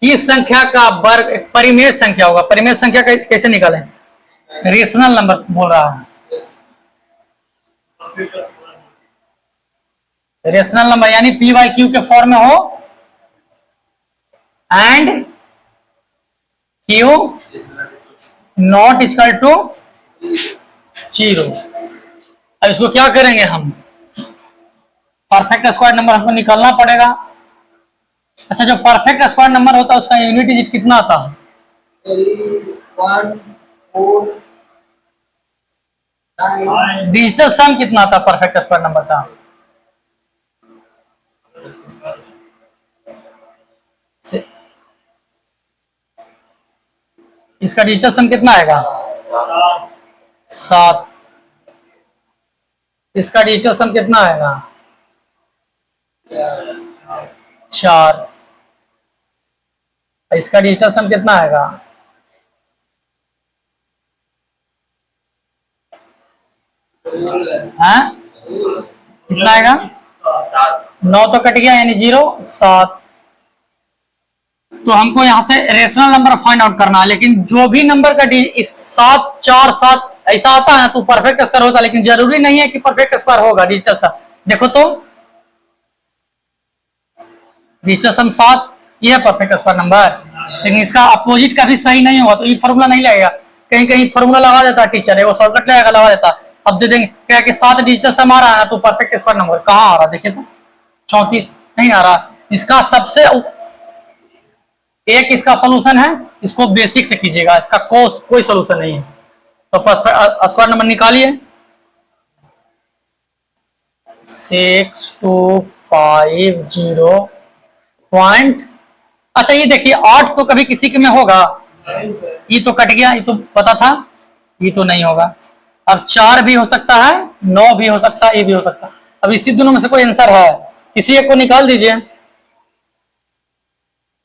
Speaker 1: इस संख्या का वर्ग एक परिमेय संख्या होगा। परिमेय संख्या कैसे निकालें? रेशनल नंबर बोल रहा है, रेशनल नंबर यानी पी बाई क्यू के फॉर्म में हो and Q not equal to 0। अब इसको क्या करेंगे हम? परफेक्ट स्क्वायर नंबर हमको निकालना पड़ेगा। अच्छा, जो परफेक्ट स्क्वायर नंबर होता है उसका यूनिट डिजिट कितना आता है?
Speaker 4: 1 4 9
Speaker 1: डिजिटल सम कितना आता है परफेक्ट स्क्वायर नंबर का? इसका डिजिटल सम कितना आएगा? 7। इसका डिजिटल सम कितना आएगा? 4। इसका डिजिटल सम कितना आएगा? हाँ, कितना आएगा? 9 तो कट गया, यानी 0 7। तो हमको यहाँ से रेशनल नंबर फाइंड आउट करना है, लेकिन जो भी नंबर का इस 7 4 7 ऐसा आता है तो परफेक्ट स्क्वायर होता है, लेकिन जरूरी नहीं है कि परफेक्ट स्क्वायर होगा डिजिटल सम। देखो तो डिजिटल सम 7 ये है परफेक्ट स्क्वायर नंबर, लेकिन इसका अपोजिट का भी सही नहीं होगा तो ये फॉर्मूला नहीं लगेगा। कहीं कहीं फॉर्मूला लगा देता है टीचर, वो शॉर्टकट लगेगा लगा देता। अब दे देंगे क्या कि 7 डिजिटल सम आ रहा है तो परफेक्ट स्क्वायर नंबर कहाँ आ रहा है? देखिए तो 34 नहीं आ रहा। इसका सबसे एक इसका सोल्यूशन है, इसको बेसिक से कीजिएगा, इसका कोई सोल्यूशन नहीं है। तो स्क्वायर नंबर निकालिए 6250 पॉइंट। अच्छा ये देखिए 8 तो कभी किसी के में होगा, ये तो कट गया, ये तो पता था, ये तो नहीं होगा। अब 4 भी हो सकता है, 9 भी हो सकता है, ये भी हो सकता है। अब इसी दोनों में से कोई आंसर है, किसी एक को निकाल दीजिए,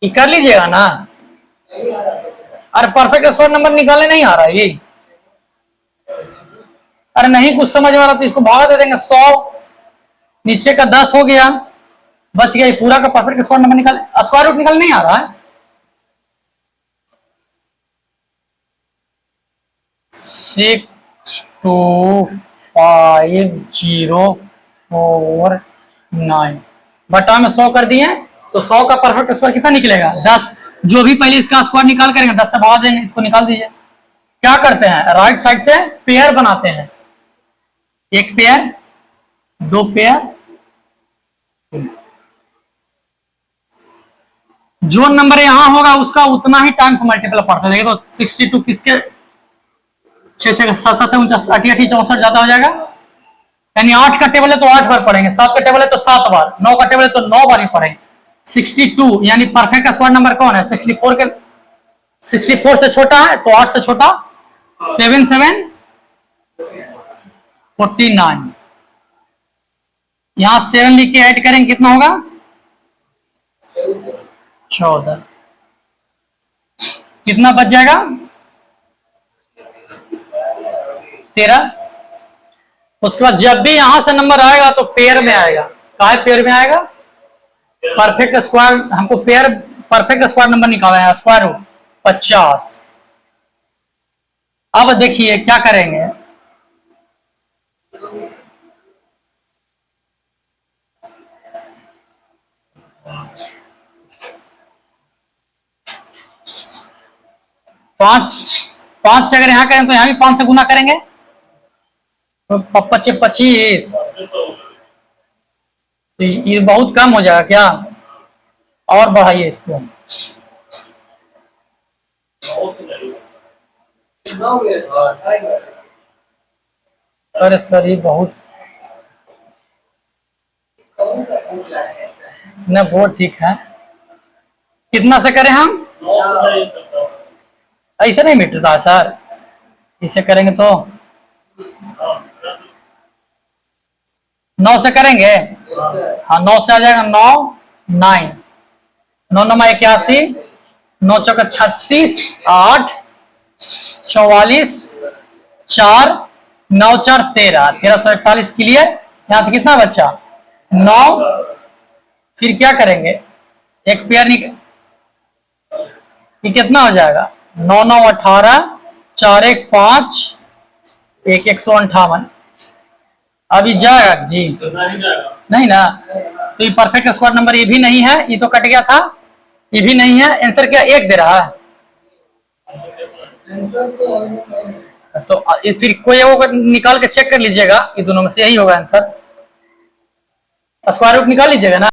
Speaker 1: ये कर लीजिएगा ना। अरे परफेक्ट स्क्वायर नंबर निकालने नहीं आ रहा है ये। अरे नहीं कुछ समझ में आ रहा तो इसको भागा दे देंगे, 100 नीचे का 10 हो गया, बच गया। पूरा का परफेक्ट स्क्वायर नंबर निकाल, स्क्वायर रूट निकाल नहीं आ रहा है। 625049 बटा में 100 कर दिए तो 100 का परफेक्ट स्क्वायर कितना निकलेगा? 10। जो भी पहले इसका स्क्वायर निकाल करेंगे 10 से भगा देंगे, इसको निकाल दीजिए। क्या करते हैं, राइट साइड से पेयर बनाते हैं, एक पेयर, 2 पेयर। जो नंबर यहां होगा उसका उतना ही टाइम्स मल्टीपल पड़ता है। देखिए तो 62 किसके 6 6 7 7 49 88 64 ज्यादा हो जाएगा, यानी 8 का टेबल है तो 8 बार पढ़ेंगे, 7 का टेबल है तो 7 बार, 9 का टेबल है तो 9 बार ही पढ़ेंगे। 62 यानी परफेक्ट स्क्वायर नंबर कौन है? 64 के 64 से छोटा है तो 8 से छोटा, 7 7 49। यहां 7 लिख के ऐड करेंगे कितना होगा? 14। कितना बच जाएगा? 13। उसके बाद जब भी यहां से नंबर आएगा तो पेयर में आएगा। कहा पेयर में आएगा? परफेक्ट स्क्वायर, हमको पेयर परफेक्ट स्क्वायर नंबर निकालना है, स्क्वायर रूट 50। अब देखिए क्या करेंगे, पांच से अगर यहां करें तो यहां भी 5 से गुना करेंगे तो 25। तो ये बहुत कम हो जाएगा क्या? और बढ़ाइए इसको। अरे सर ये बहुत न, वो ठीक है। कितना से करें हम? ऐसे नहीं मिटता सर, इससे करेंगे तो 9 से करेंगे। हाँ 9 से आ जाएगा 9 9 9 9 81, 9 चौका 36, 8 44, 4 9 4 13 1341 क्लियर। यहां से कितना बचा? 9। फिर क्या करेंगे, एक पेयर ये कितना हो जाएगा? 9 9 18, 4 1 5, 1 158। अभी जाएगा जी? नहीं ना। तो ये परफेक्ट स्क्वायर नंबर ये भी नहीं है, ये तो कट गया था, ये भी नहीं है। आंसर क्या 1 दे रहा है? तो फिर कोई वो निकाल के चेक कर लीजिएगा, ये दोनों में से यही होगा आंसर। स्क्वायर रूट निकाल लीजिएगा ना।